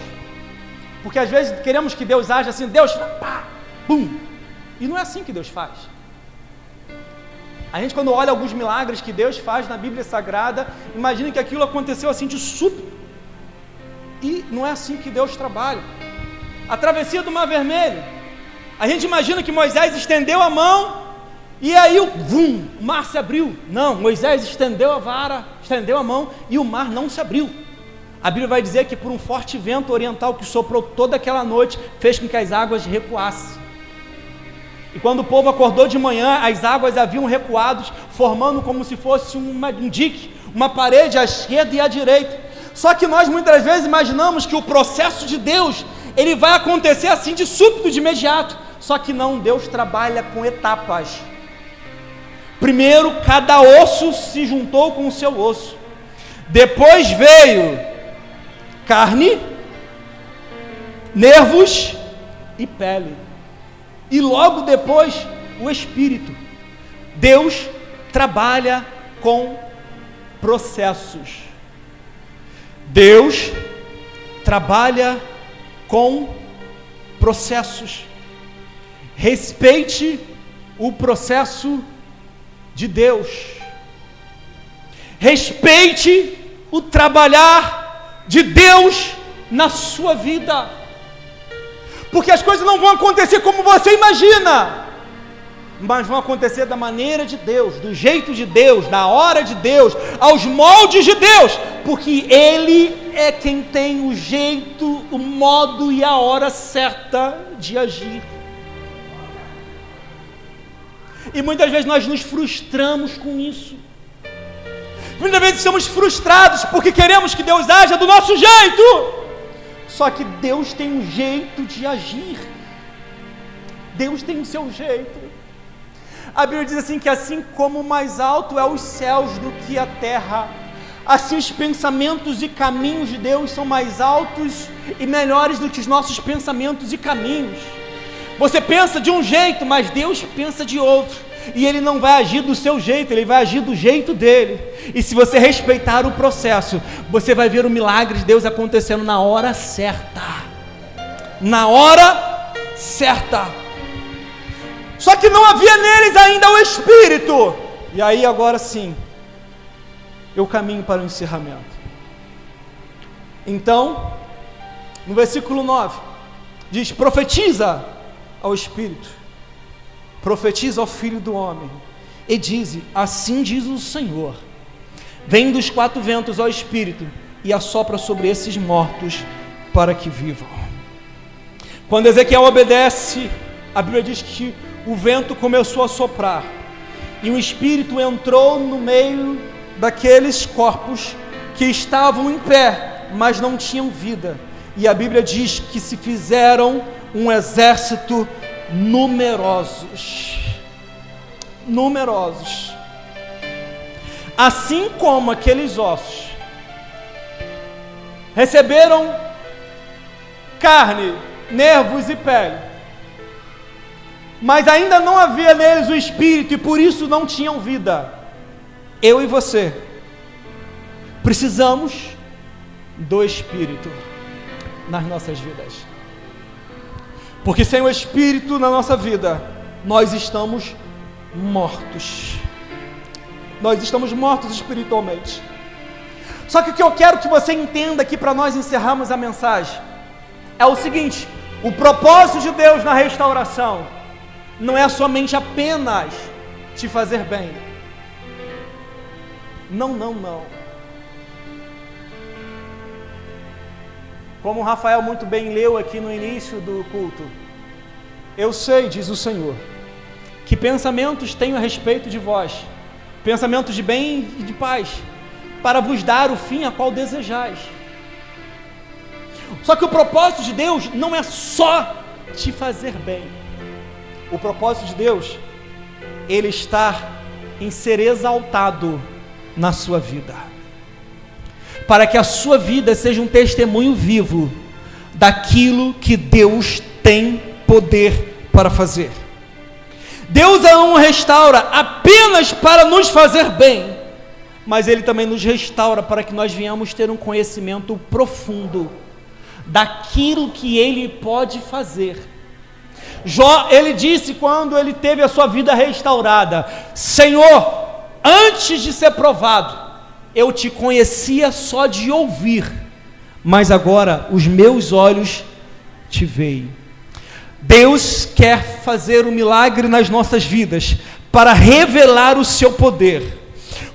Speaker 1: porque às vezes queremos que Deus haja assim, Deus, pá, bum, e não é assim que Deus faz. A gente, quando olha alguns milagres que Deus faz na Bíblia Sagrada, imagina que aquilo aconteceu assim de súbito, e não é assim que Deus trabalha. A travessia do Mar Vermelho, a gente imagina que Moisés estendeu a mão, e aí o mar se abriu. Não, Moisés estendeu a vara, estendeu a mão, e o mar não se abriu. A Bíblia vai dizer que por um forte vento oriental que soprou toda aquela noite, fez com que as águas recuassem. E quando o povo acordou de manhã, as águas haviam recuado, formando como se fosse um dique, uma parede à esquerda e à direita. Só que nós muitas vezes imaginamos que o processo de Deus, ele vai acontecer assim de súbito, de imediato. Só que não, Deus trabalha com etapas. Primeiro, cada osso se juntou com o seu osso. Depois veio carne, nervos e pele. E logo depois, o Espírito. Deus trabalha com processos. Deus trabalha com processos. Respeite o processo de Deus. Respeite o trabalhar de Deus na sua vida. Porque as coisas não vão acontecer como você imagina, mas vão acontecer da maneira de Deus, do jeito de Deus, na hora de Deus, aos moldes de Deus, porque Ele é quem tem o jeito, o modo e a hora certa de agir. E muitas vezes nós nos frustramos com isso. Muitas vezes somos frustrados porque queremos que Deus haja do nosso jeito. Só que Deus tem um jeito de agir. Deus tem o seu jeito. A Bíblia diz assim que assim como mais alto é os céus do que a terra, assim os pensamentos e caminhos de Deus são mais altos e melhores do que os nossos pensamentos e caminhos. Você pensa de um jeito, mas Deus pensa de outro. E Ele não vai agir do seu jeito, Ele vai agir do jeito dEle. E se você respeitar o processo, você vai ver o milagre de Deus acontecendo na hora certa. Na hora certa. Só que não havia neles ainda o Espírito. E aí agora sim, eu caminho para o encerramento. Então, no versículo 9, diz: profetiza ao Espírito, profetiza ao Filho do Homem, e dize: assim diz o Senhor, vem dos quatro ventos ao Espírito, e assopra sobre esses mortos, para que vivam. Quando Ezequiel obedece, a Bíblia diz que o vento começou a soprar, e o Espírito entrou no meio daqueles corpos que estavam em pé, mas não tinham vida, e a Bíblia diz que se fizeram um exército numerosos, assim como aqueles ossos receberam carne, nervos e pele, mas ainda não havia neles o Espírito, e por isso não tinham vida. Eu e você precisamos do Espírito nas nossas vidas, porque sem o Espírito na nossa vida, nós estamos mortos. Nós estamos mortos espiritualmente. Só que o que eu quero que você entenda aqui para nós encerrarmos a mensagem é o seguinte: o propósito de Deus na restauração não é somente apenas te fazer bem. Não. Como o Rafael muito bem leu aqui no início do culto, eu sei, diz o Senhor, que pensamentos tenho a respeito de vós, pensamentos de bem e de paz, para vos dar o fim a qual desejais. Só que o propósito de Deus não é só te fazer bem. O propósito de Deus, Ele está em ser exaltado na sua vida, para que a sua vida seja um testemunho vivo daquilo que Deus tem poder para fazer. Deus não restaura apenas para nos fazer bem, mas Ele também nos restaura para que nós venhamos ter um conhecimento profundo daquilo que Ele pode fazer. Jó, ele disse quando ele teve a sua vida restaurada: Senhor, antes de ser provado, eu te conhecia só de ouvir, mas agora os meus olhos te veem. Deus quer fazer um milagre nas nossas vidas para revelar o seu poder,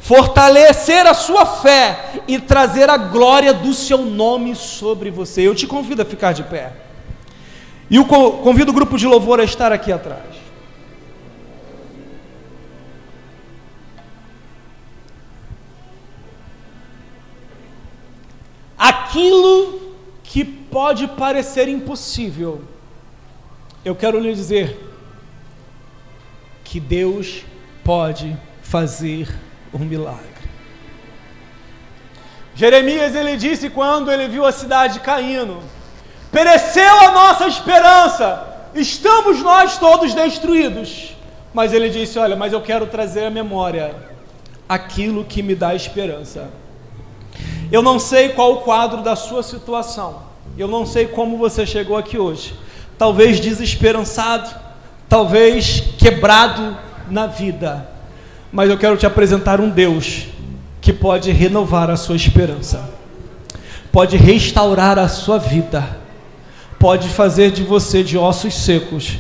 Speaker 1: fortalecer a sua fé e trazer a glória do seu nome sobre você. Eu te convido a ficar de pé. E eu convido o grupo de louvor a estar aqui atrás. Aquilo que pode parecer impossível, eu quero lhe dizer que Deus pode fazer um milagre. Jeremias, ele disse quando ele viu a cidade caindo: pereceu a nossa esperança, estamos nós todos destruídos. Mas ele disse: olha, mas eu quero trazer à memória aquilo que me dá esperança. Eu não sei qual o quadro da sua situação, eu não sei como você chegou aqui hoje, talvez desesperançado, talvez quebrado na vida, mas eu quero te apresentar um Deus que pode renovar a sua esperança, pode restaurar a sua vida, pode fazer de você, de ossos secos,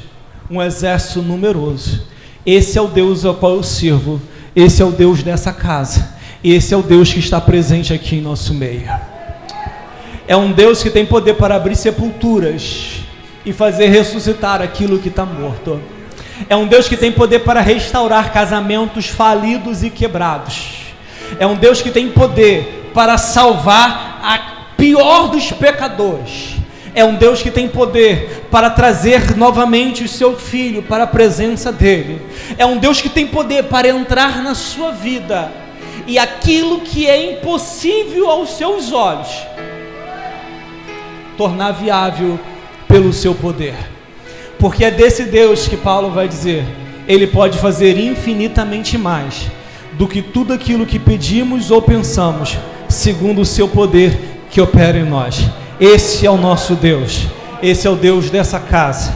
Speaker 1: um exército numeroso. Esse é o Deus ao qual eu sirvo, esse é o Deus dessa casa, esse é o Deus que está presente aqui em nosso meio. É um Deus que tem poder para abrir sepulturas e fazer ressuscitar aquilo que está morto. É um Deus que tem poder para restaurar casamentos falidos e quebrados. É um Deus que tem poder para salvar a pior dos pecadores. É um Deus que tem poder para trazer novamente o seu filho para a presença dele. É um Deus que tem poder para entrar na sua vida e aquilo que é impossível aos seus olhos tornar viável pelo seu poder. Porque é desse Deus que Paulo vai dizer: Ele pode fazer infinitamente mais do que tudo aquilo que pedimos ou pensamos, segundo o seu poder que opera em nós. Esse é o nosso Deus, esse é o Deus dessa casa,